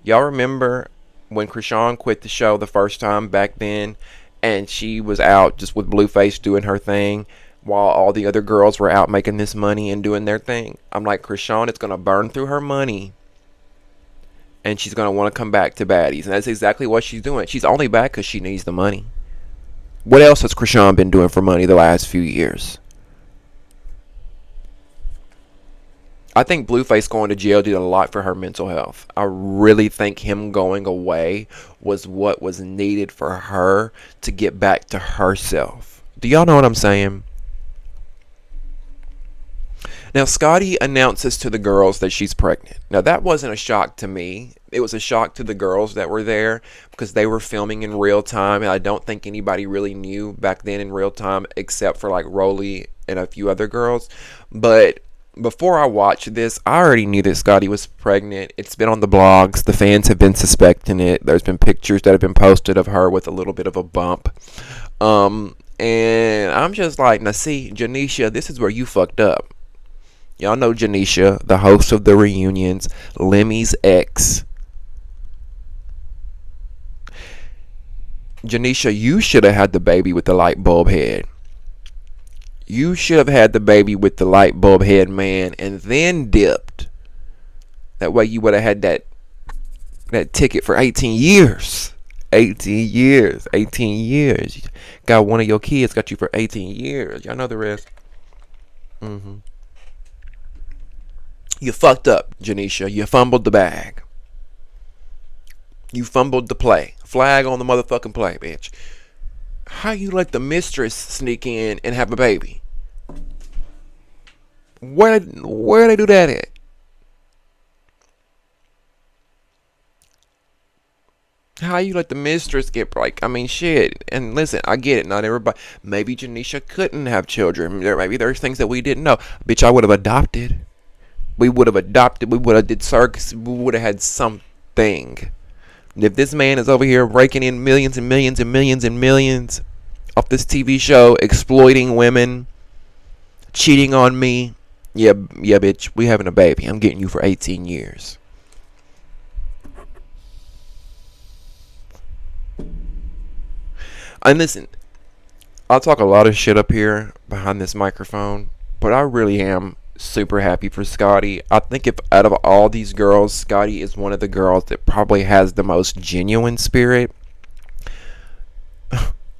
Y'all remember when Krishan quit the show the first time back then and she was out just with Blueface doing her thing while all the other girls were out making this money and doing their thing? I'm like, Krishan is going to burn through her money and she's going to want to come back to Baddies. And that's exactly what she's doing. She's only back because she needs the money. What else has Krishan been doing for money the last few years? I think Blueface going to jail did a lot for her mental health. I really think him going away was what was needed for her to get back to herself. Do y'all know what I'm saying? Now, Scotty announces to the girls that she's pregnant. Now, that wasn't a shock to me. It was a shock to the girls that were there because they were filming in real time. And I don't think anybody really knew back then in real time except for like Rolly and a few other girls. But before I watched this, I already knew that Scotty was pregnant. It's been on the blogs. The fans have been suspecting it. There's been pictures that have been posted of her with a little bit of a bump. And I'm just like, now see, Janisha, this is where you fucked up. Y'all know Janisha, the host of the reunions, Lemmy's ex. Janisha, you should have had the baby with the light bulb head. You should have had the baby with the light bulb head man and then dipped. That way you would have had that ticket for 18 years. 18 years. 18 years. Got one of your kids got you for 18 years. Y'all know the rest. You fucked up, Janisha. You fumbled the bag. You fumbled the play. Flag on the motherfucking play, bitch. How you let the mistress sneak in and have a baby? Where they do that at? How you let the mistress get, like, I mean, shit. And listen, I get it. Not everybody. Maybe Janisha couldn't have children. Maybe there's things that we didn't know. Bitch, I would have adopted. We would have adopted. We would have did circus. We would have had something. If this man is over here raking in millions and millions and millions and millions off this TV show, exploiting women, cheating on me, yeah, bitch, we having a baby. I'm getting you for 18 years. And listen, I'll talk a lot of shit up here behind this microphone, but I really am super happy for Scotty. I think if out of all these girls, Scotty is one of the girls that probably has the most genuine spirit.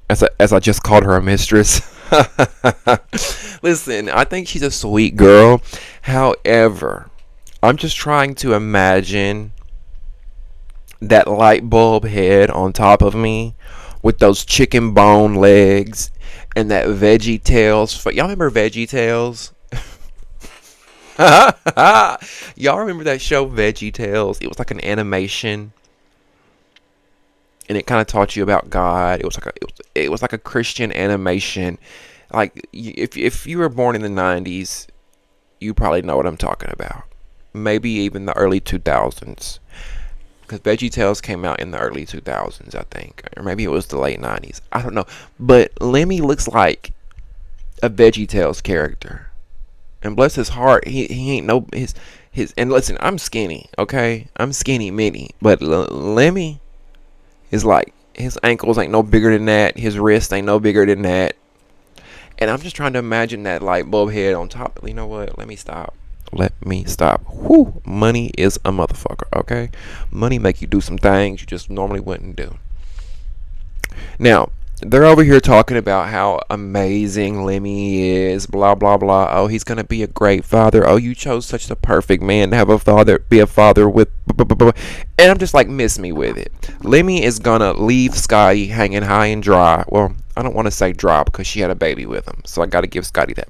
As I just called her a mistress. Listen, I think she's a sweet girl. However, I'm just trying to imagine that light bulb head on top of me with those chicken bone legs and that Veggie Tales. Y'all remember Veggie Tales? Y'all remember that show Veggie Tales? It was like an animation, and it kind of taught you about God. It was like a Christian animation. Like, if you were born in the 90s, you probably know what I'm talking about. Maybe even the early 2000s, because Veggie Tales came out in the early 2000s, I think, or maybe it was the late 90s. I don't know, but Lemmy looks like a Veggie Tales character. And bless his heart, he ain't no his. And listen, I'm skinny, okay? I'm skinny mini, but Lemmy is like, his ankles ain't no bigger than that. His wrist ain't no bigger than that. And I'm just trying to imagine that light bulb head on top. You know what? Let me stop. Whew, money is a motherfucker, okay? Money make you do some things you just normally wouldn't do. Now, they're over here talking about how amazing Lemmy is, blah, blah, blah. Oh, he's going to be a great father. Oh, you chose such a perfect man to have a father, be a father with, blah, blah, blah. And I'm just like, miss me with it. Lemmy is going to leave Scotty hanging high and dry. Well, I don't want to say dry because she had a baby with him, so I got to give Scotty that.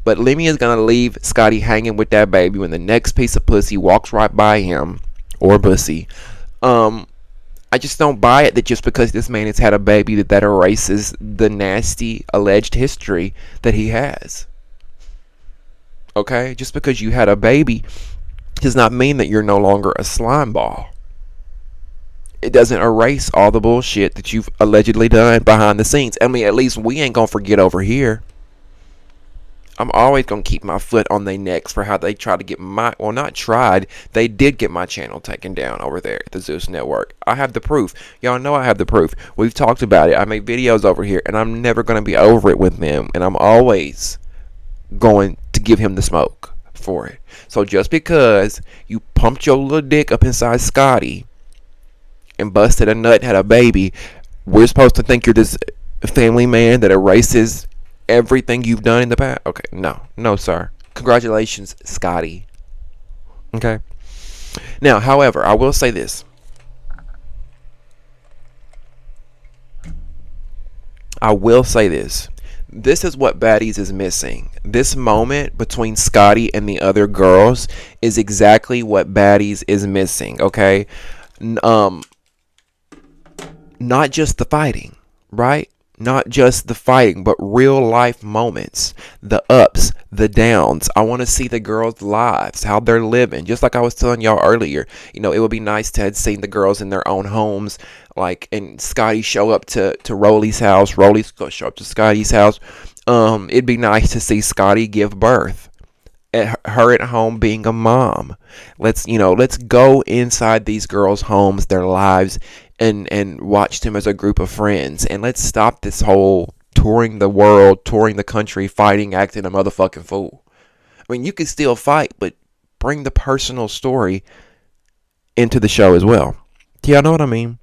But Lemmy is gonna leave Scotty hanging with that baby when the next piece of pussy walks right by him, or pussy. I just don't buy it that just because this man has had a baby that erases the nasty alleged history that he has. Okay? Just because you had a baby does not mean that you're no longer a slime ball. It doesn't erase all the bullshit that you've allegedly done behind the scenes. I mean, at least we ain't gonna forget over here. I'm always going to keep my foot on their necks for how they tried to get my, well, not tried, they did get my channel taken down over there at the Zeus Network. I have the proof. Y'all know I have the proof. We've talked about it. I make videos over here, and I'm never going to be over it with them, and I'm always going to give him the smoke for it. So just because you pumped your little dick up inside Scotty and busted a nut and had a baby, we're supposed to think you're this family man that erases everything you've done in the past? Okay, no, sir. Congratulations, Scotty. Okay. Now, however, I will say this. This is what Baddies is missing. This moment between Scotty and the other girls is exactly what Baddies is missing. Okay. Not just the fighting, right? Not just the fighting, but real life moments, the ups, the downs. I want to see the girls' lives, how they're living. Just like I was telling y'all earlier, it would be nice to have seen the girls in their own homes, and Scotty show up to Rolly's house. Rolly's going to show up to Scotty's house. It'd be nice to see Scotty give birth. Her at home being a mom. Let's go inside these girls' homes, their lives, and watch them as a group of friends. And let's stop this whole touring the world, touring the country, fighting, acting a motherfucking fool. I mean, you can still fight, but bring the personal story into the show as well. Do y'all know what I mean?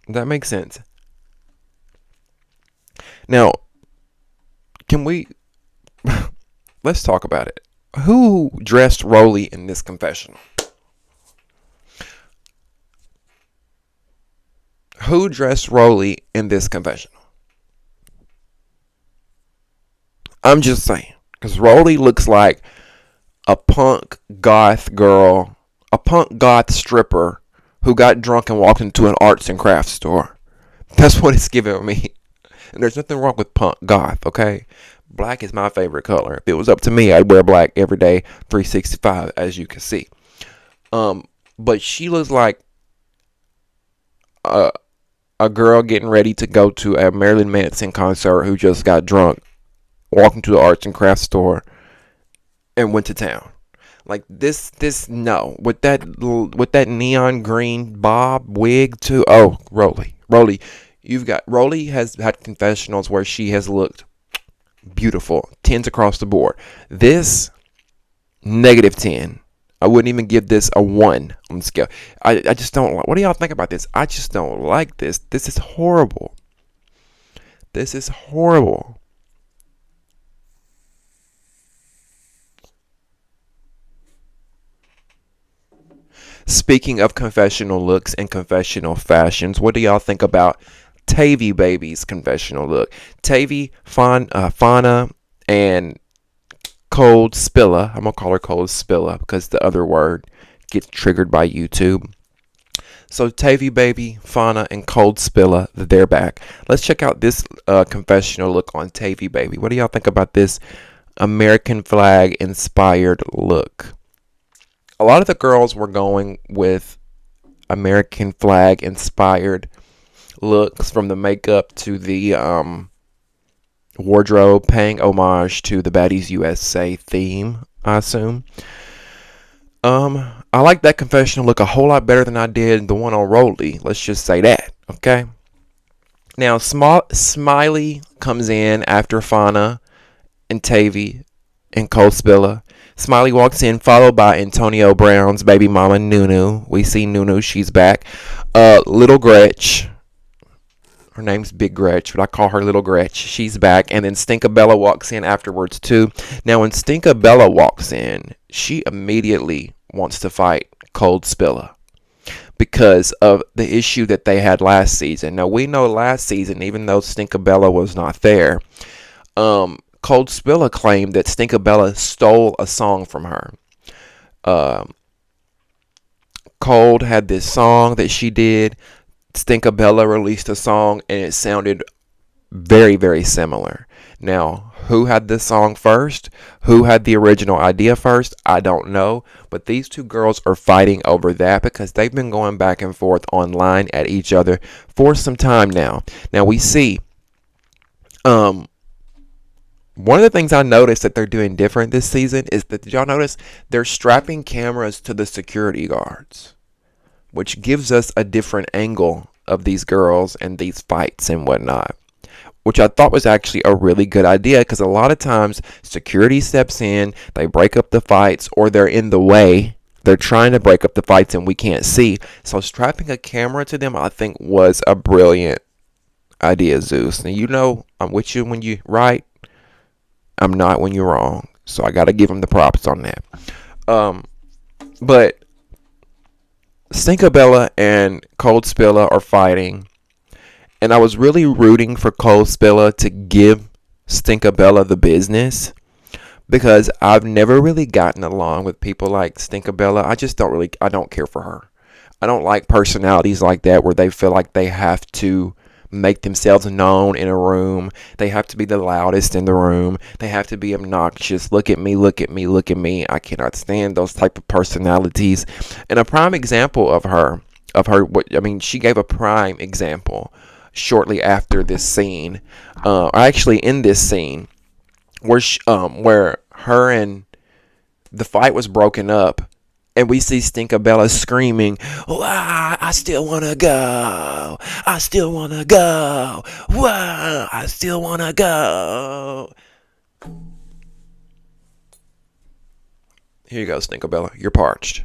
That makes sense. Now, can we... let's talk about it. Who dressed Rolly in this confessional? Who dressed Rolly in this confessional? I'm just saying. Because Rolly looks like a punk goth girl, a punk goth stripper who got drunk and walked into an arts and crafts store. That's what it's giving me. And there's nothing wrong with punk goth, okay? Black is my favorite color. If it was up to me, I'd wear black every day, 365, as you can see. But she looks like a girl getting ready to go to a Marilyn Manson concert who just got drunk, walked into the arts and crafts store, and went to town. Like this, no. With that neon green bob wig too. Oh, Rolly. Rolly has had confessionals where she has looked beautiful. 10s across the board. This, -10. I wouldn't even give this a 1 on the scale. I just don't like. What do y'all think about this? I just don't like this. This is horrible. This is horrible. Speaking of confessional looks and confessional fashions, what do y'all think about Tavy Baby's confessional look? Tavy, Fauna, and Cold Spilla. I'm going to call her Cold Spilla because the other word gets triggered by YouTube. So Tavy Baby, Fauna, and Cold Spilla, they're back. Let's check out this confessional look on Tavy Baby. What do y'all think about this American flag inspired look? A lot of the girls were going with American flag inspired looks, from the makeup to the wardrobe, paying homage to the Baddies USA theme, I assume. I like that confessional look a whole lot better than I did the one on Rolly. Let's just say that, okay? Now, Smiley comes in after Fauna and Tavy and Cold Spilla. Smiley walks in, followed by Antonio Brown's baby mama, Nunu. We see Nunu, she's back. Little Gretch. Her name's Big Gretch, but I call her Little Gretch. She's back. And then Stinkabella walks in afterwards, too. Now, when Stinkabella walks in, she immediately wants to fight Cold Spilla because of the issue that they had last season. Now, we know last season, even though Stinkabella was not there, Cold Spilla claimed that Stinkabella stole a song from her. Um, Cold had this song that she did. Stinkabella released a song, and it sounded very, very similar. Now, who had this song first? Who had the original idea first? I don't know. But these two girls are fighting over that because they've been going back and forth online at each other for some time now. Now we see um one of the things I noticed that they're doing different this season is that, did y'all notice they're strapping cameras to the security guards, which gives us a different angle of these girls and these fights and whatnot, which I thought was actually a really good idea because a lot of times security steps in, they break up the fights, or they're in the way. They're trying to break up the fights and we can't see. So strapping a camera to them, I think, was a brilliant idea, Zeus. And you know, I'm with you when you right. I'm not when you're wrong. So I got to give them the props on that. But Stinkabella and Cold Spilla are fighting. And I was really rooting for Cold Spilla to give Stinkabella the business because I've never really gotten along with people like Stinkabella. I don't care for her. I don't like personalities like that where they feel like they have to make themselves known in a room. They have to be the loudest in the room. They have to be obnoxious. Look at me, look at me, look at me. I cannot stand those type of personalities. And a prime example she gave a prime example shortly after this scene. Actually in this scene where her and the fight was broken up, and we see Stinkabella screaming, "Wow, I still wanna go! I still wanna go! Wow, I still wanna go!" Here you go, Stinkabella. You're parched.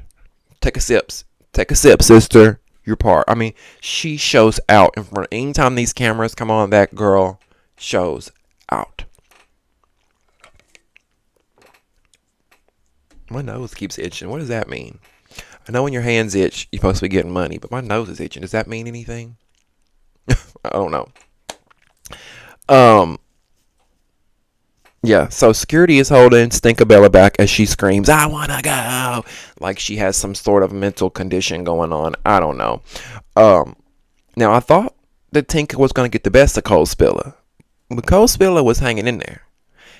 Take a sip. Take a sip, sister. You're parched. I mean, she shows out in front. Anytime these cameras come on, that girl shows out. My nose keeps itching. What does that mean? I know when your hands itch, you're supposed to be getting money, but my nose is itching. Does that mean anything? I don't know. Yeah, so security is holding Stinkabella back as she screams, "I wanna go!" Like she has some sort of mental condition going on. I don't know. Now I thought that Tinka was gonna get the best of Cold Spilla. But Cold Spilla was hanging in there.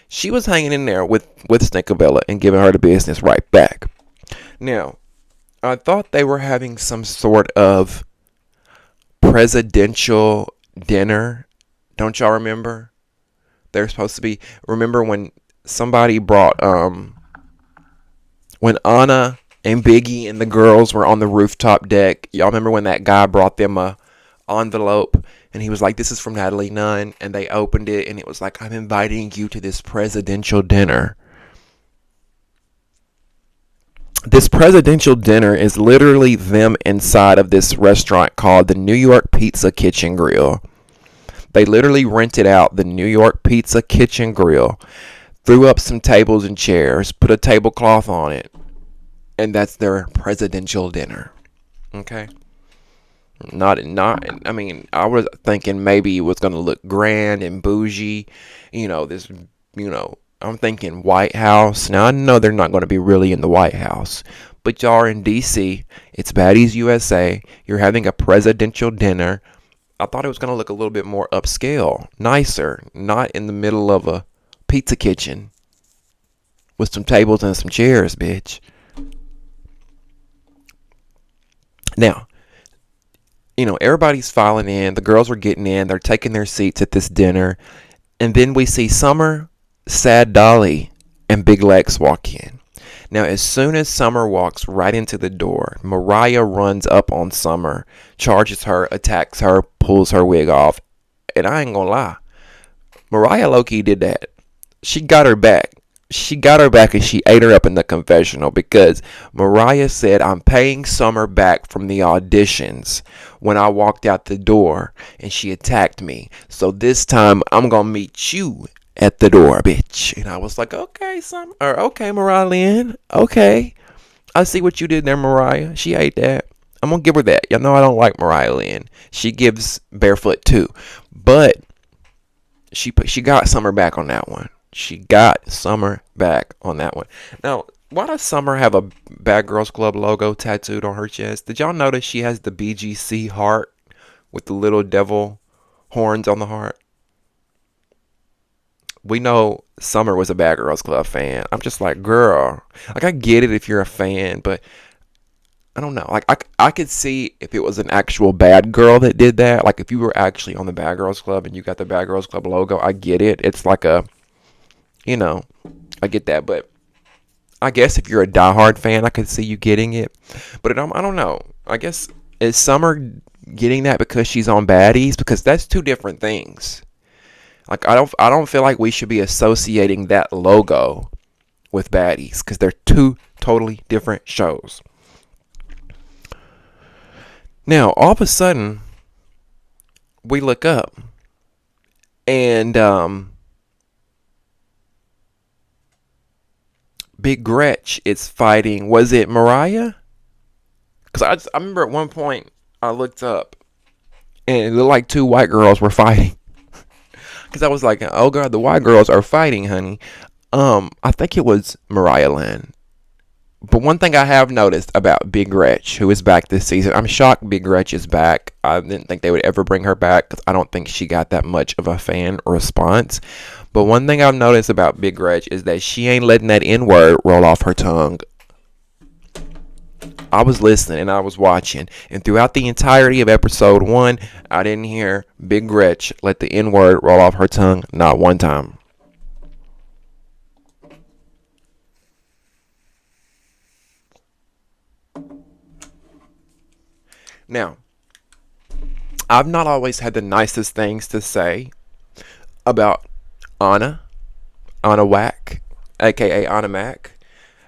She was hanging in there with Stinkabella and giving her the business right back. Now, I thought they were having some sort of presidential dinner. Don't y'all remember? They're supposed to be. Remember when somebody brought when Anna and Biggie and the girls were on the rooftop deck? Y'all remember when that guy brought them a envelope and he was like, "This is from Natalie Nunn," and they opened it and it was like, "I'm inviting you to this presidential dinner." This presidential dinner is literally them inside of this restaurant called the New York Pizza Kitchen Grill. They literally rented out the New York Pizza Kitchen Grill, threw up some tables and chairs, put a tablecloth on it, and that's their presidential dinner. Okay? I mean, I was thinking maybe it was going to look grand and bougie. I'm thinking White House. Now, I know they're not going to be really in the White House, but y'all are in D.C. It's Baddies USA. You're having a presidential dinner. I thought it was going to look a little bit more upscale, nicer, not in the middle of a pizza kitchen with some tables and some chairs, bitch. Now, everybody's filing in. The girls are getting in. They're taking their seats at this dinner. And then we see Summer, Sad Dolly, and Big Lex walk in. Now, as soon as Summer walks right into the door, Mariah runs up on Summer, charges her, attacks her, pulls her wig off. And I ain't gonna lie, Mariah low-key did that. She got her back. She got her back and she ate her up in the confessional because Mariah said, "I'm paying Summer back from the auditions when I walked out the door and she attacked me. So this time I'm going to meet you at the door, bitch." And I was like, okay, Mariah Lynn. Okay. I see what you did there, Mariah. She ate that. I'm going to give her that. Y'all know I don't like Mariah Lynn. She gives barefoot too. But she got Summer back on that one. She got Summer back on that one. Now, why does Summer have a Bad Girls Club logo tattooed on her chest? Did y'all notice she has the BGC heart with the little devil horns on the heart? We know Summer was a Bad Girls Club fan. I'm just like, girl, like I get it if you're a fan, but I don't know. Like I could see if it was an actual bad girl that did that. Like if you were actually on the Bad Girls Club and you got the Bad Girls Club logo, I get it. It's like a, you know, I get that. But I guess if you're a diehard fan, I could see you getting it. But I don't know. I guess is Summer getting that because she's on Baddies? Because that's two different things. Like I don't feel like we should be associating that logo with Baddies because they're two totally different shows. Now, all of a sudden, we look up and Big Gretch is fighting. Was it Mariah? Because I remember at one point I looked up and it looked like two white girls were fighting. Because I was like, oh God, the white girls are fighting, honey. I think it was Mariah Lynn. But one thing I have noticed about Big Gretch, who is back this season, I'm shocked Big Gretch is back. I didn't think they would ever bring her back because I don't think she got that much of a fan response. But one thing I've noticed about Big Gretch is that she ain't letting that N-word roll off her tongue. I was listening and I was watching, and throughout the entirety of episode 1, I didn't hear Big Gretch let the N-word roll off her tongue not one time. Now, I've not always had the nicest things to say about Anna Wack, aka Anna Mac.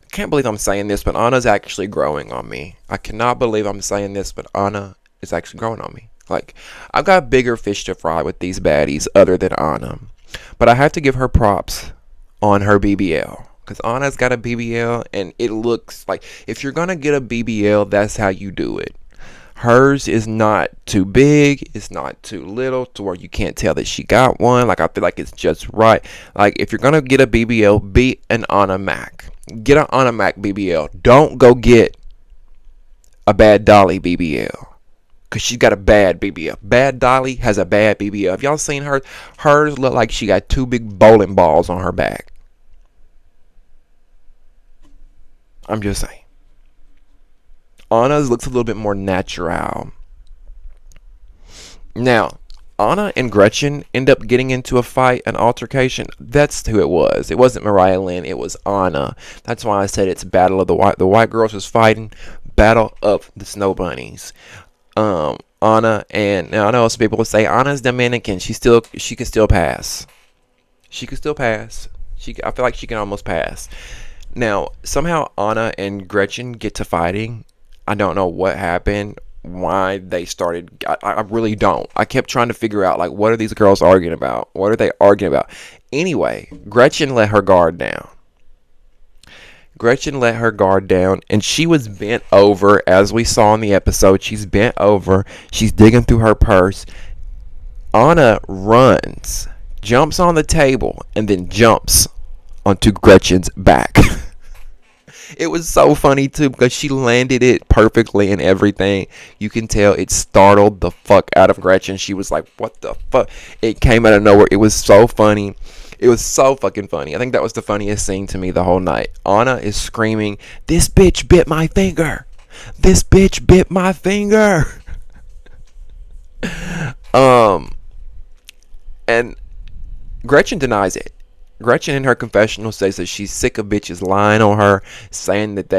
I can't believe I'm saying this, but Anna's actually growing on me. I cannot believe I'm saying this, but Anna is actually growing on me. Like, I've got bigger fish to fry with these baddies other than Anna. But I have to give her props on her BBL. Because Anna's got a BBL, and it looks like if you're going to get a BBL, that's how you do it. Hers is not too big, it's not too little to where you can't tell that she got one. Like, I feel like it's just right. Like, if you're gonna get a BBL, be an Anna Mac. Get an Anna Mac BBL. Don't go get a Bad Dolly BBL. Because she's got a bad BBL. Bad Dolly has a bad BBL. Have y'all seen her? Hers look like she got two big bowling balls on her back. I'm just saying. Anna's looks a little bit more natural. Now, Anna and Gretchen end up getting into a fight, an altercation. That's who it was. It wasn't Mariah Lynn. It was Anna. That's why I said it's Battle of the White. The white girls was fighting. Battle of the Snow Bunnies. Anna and now I know some people will say Anna's Dominican. She can still pass. She can still pass. I feel like she can almost pass. Now, somehow Anna and Gretchen get to fighting. I don't know what happened, why they started. I really don't. I kept trying to figure out, like, what are these girls arguing about? What are they arguing about? Anyway, Gretchen let her guard down. And she was bent over, as we saw in the episode. She's bent over. She's digging through her purse. Anna runs, jumps on the table, and then jumps onto Gretchen's back. It was so funny too because she landed it perfectly and everything. You can tell it startled the fuck out of Gretchen. She was like, what the fuck? It came out of nowhere. It was so funny. It was so fucking funny. I think that was the funniest scene to me the whole night. Anna is screaming, "This bitch bit my finger. This bitch bit my finger." And Gretchen denies it. Gretchen in her confessional says that she's sick of bitches lying on her, saying that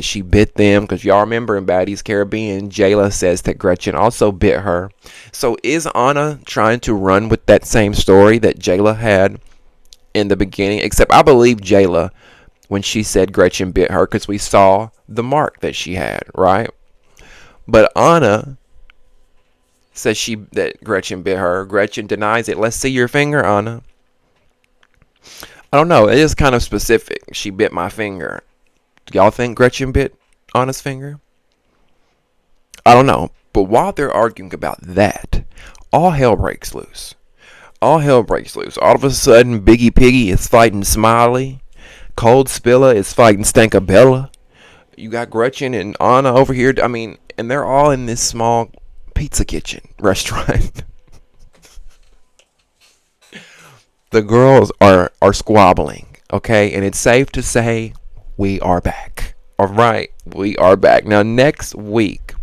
she bit them. Because y'all remember in Baddies Caribbean, Jayla says that Gretchen also bit her. So is Anna trying to run with that same story that Jayla had in the beginning? Except I believe Jayla when she said Gretchen bit her because we saw the mark that she had, right? But Anna says that Gretchen bit her. Gretchen denies it. Let's see your finger, Anna. I don't know. It is kind of specific. She bit my finger. Do y'all think Gretchen bit Anna's finger? I don't know. But while they're arguing about that, all hell breaks loose. All hell breaks loose. All of a sudden, Biggie Piggy is fighting Smiley. Cold Spilla is fighting Stankabella. You got Gretchen and Anna over here. I mean, and they're all in this small pizza kitchen restaurant. The girls are squabbling, okay? And it's safe to say we are back. All right, we are back. Now, next week,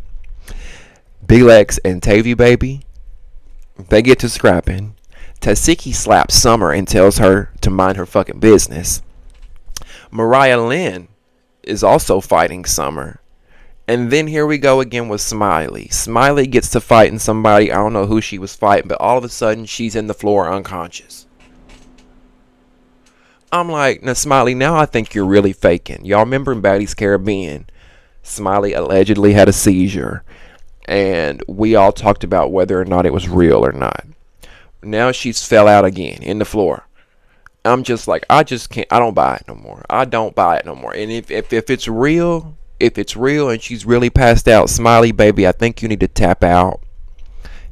Big Lex and Tavy Baby, they get to scrapping. Tasiki slaps Summer and tells her to mind her fucking business. Mariah Lynn is also fighting Summer. And then here we go again with Smiley. Smiley gets to fighting somebody. I don't know who she was fighting, but all of a sudden she's in the floor unconscious. I'm like, now Smiley, now I think you're really faking. Y'all remember in Baddies Caribbean, Smiley allegedly had a seizure. And we all talked about whether or not it was real or not. Now she's fell out again in the floor. I'm just like, I just can't, I don't buy it no more. I don't buy it no more. And if it's real, if it's real and she's really passed out, Smiley, baby, I think you need to tap out.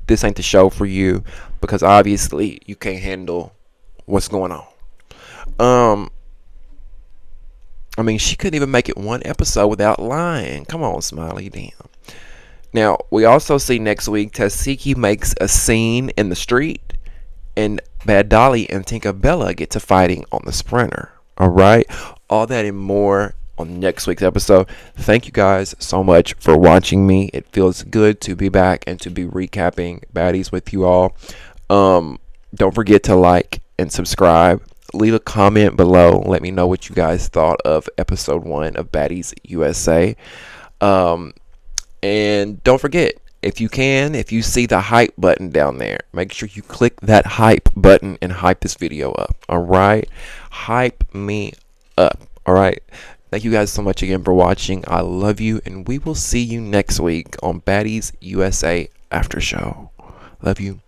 This ain't the show for you, because obviously you can't handle what's going on. I mean, she couldn't even make it one episode without lying. Come on, Smiley, damn. Now, we also see next week Tasiki makes a scene in the street, and Bad Dolly and Tinkerbella get to fighting on the Sprinter. All right? All that and more on next week's episode. Thank you guys so much for watching me. It feels good to be back and to be recapping Baddies with you all. Don't forget to like and subscribe. Leave a comment below. Let me know what you guys thought of episode 1 of Baddies USA. And don't forget, if you see the hype button down there, make sure you click that hype button and hype this video up. All right? Hype me up. All right? Thank you guys so much again for watching. I love you, and we will see you next week on Baddies USA After Show. Love you.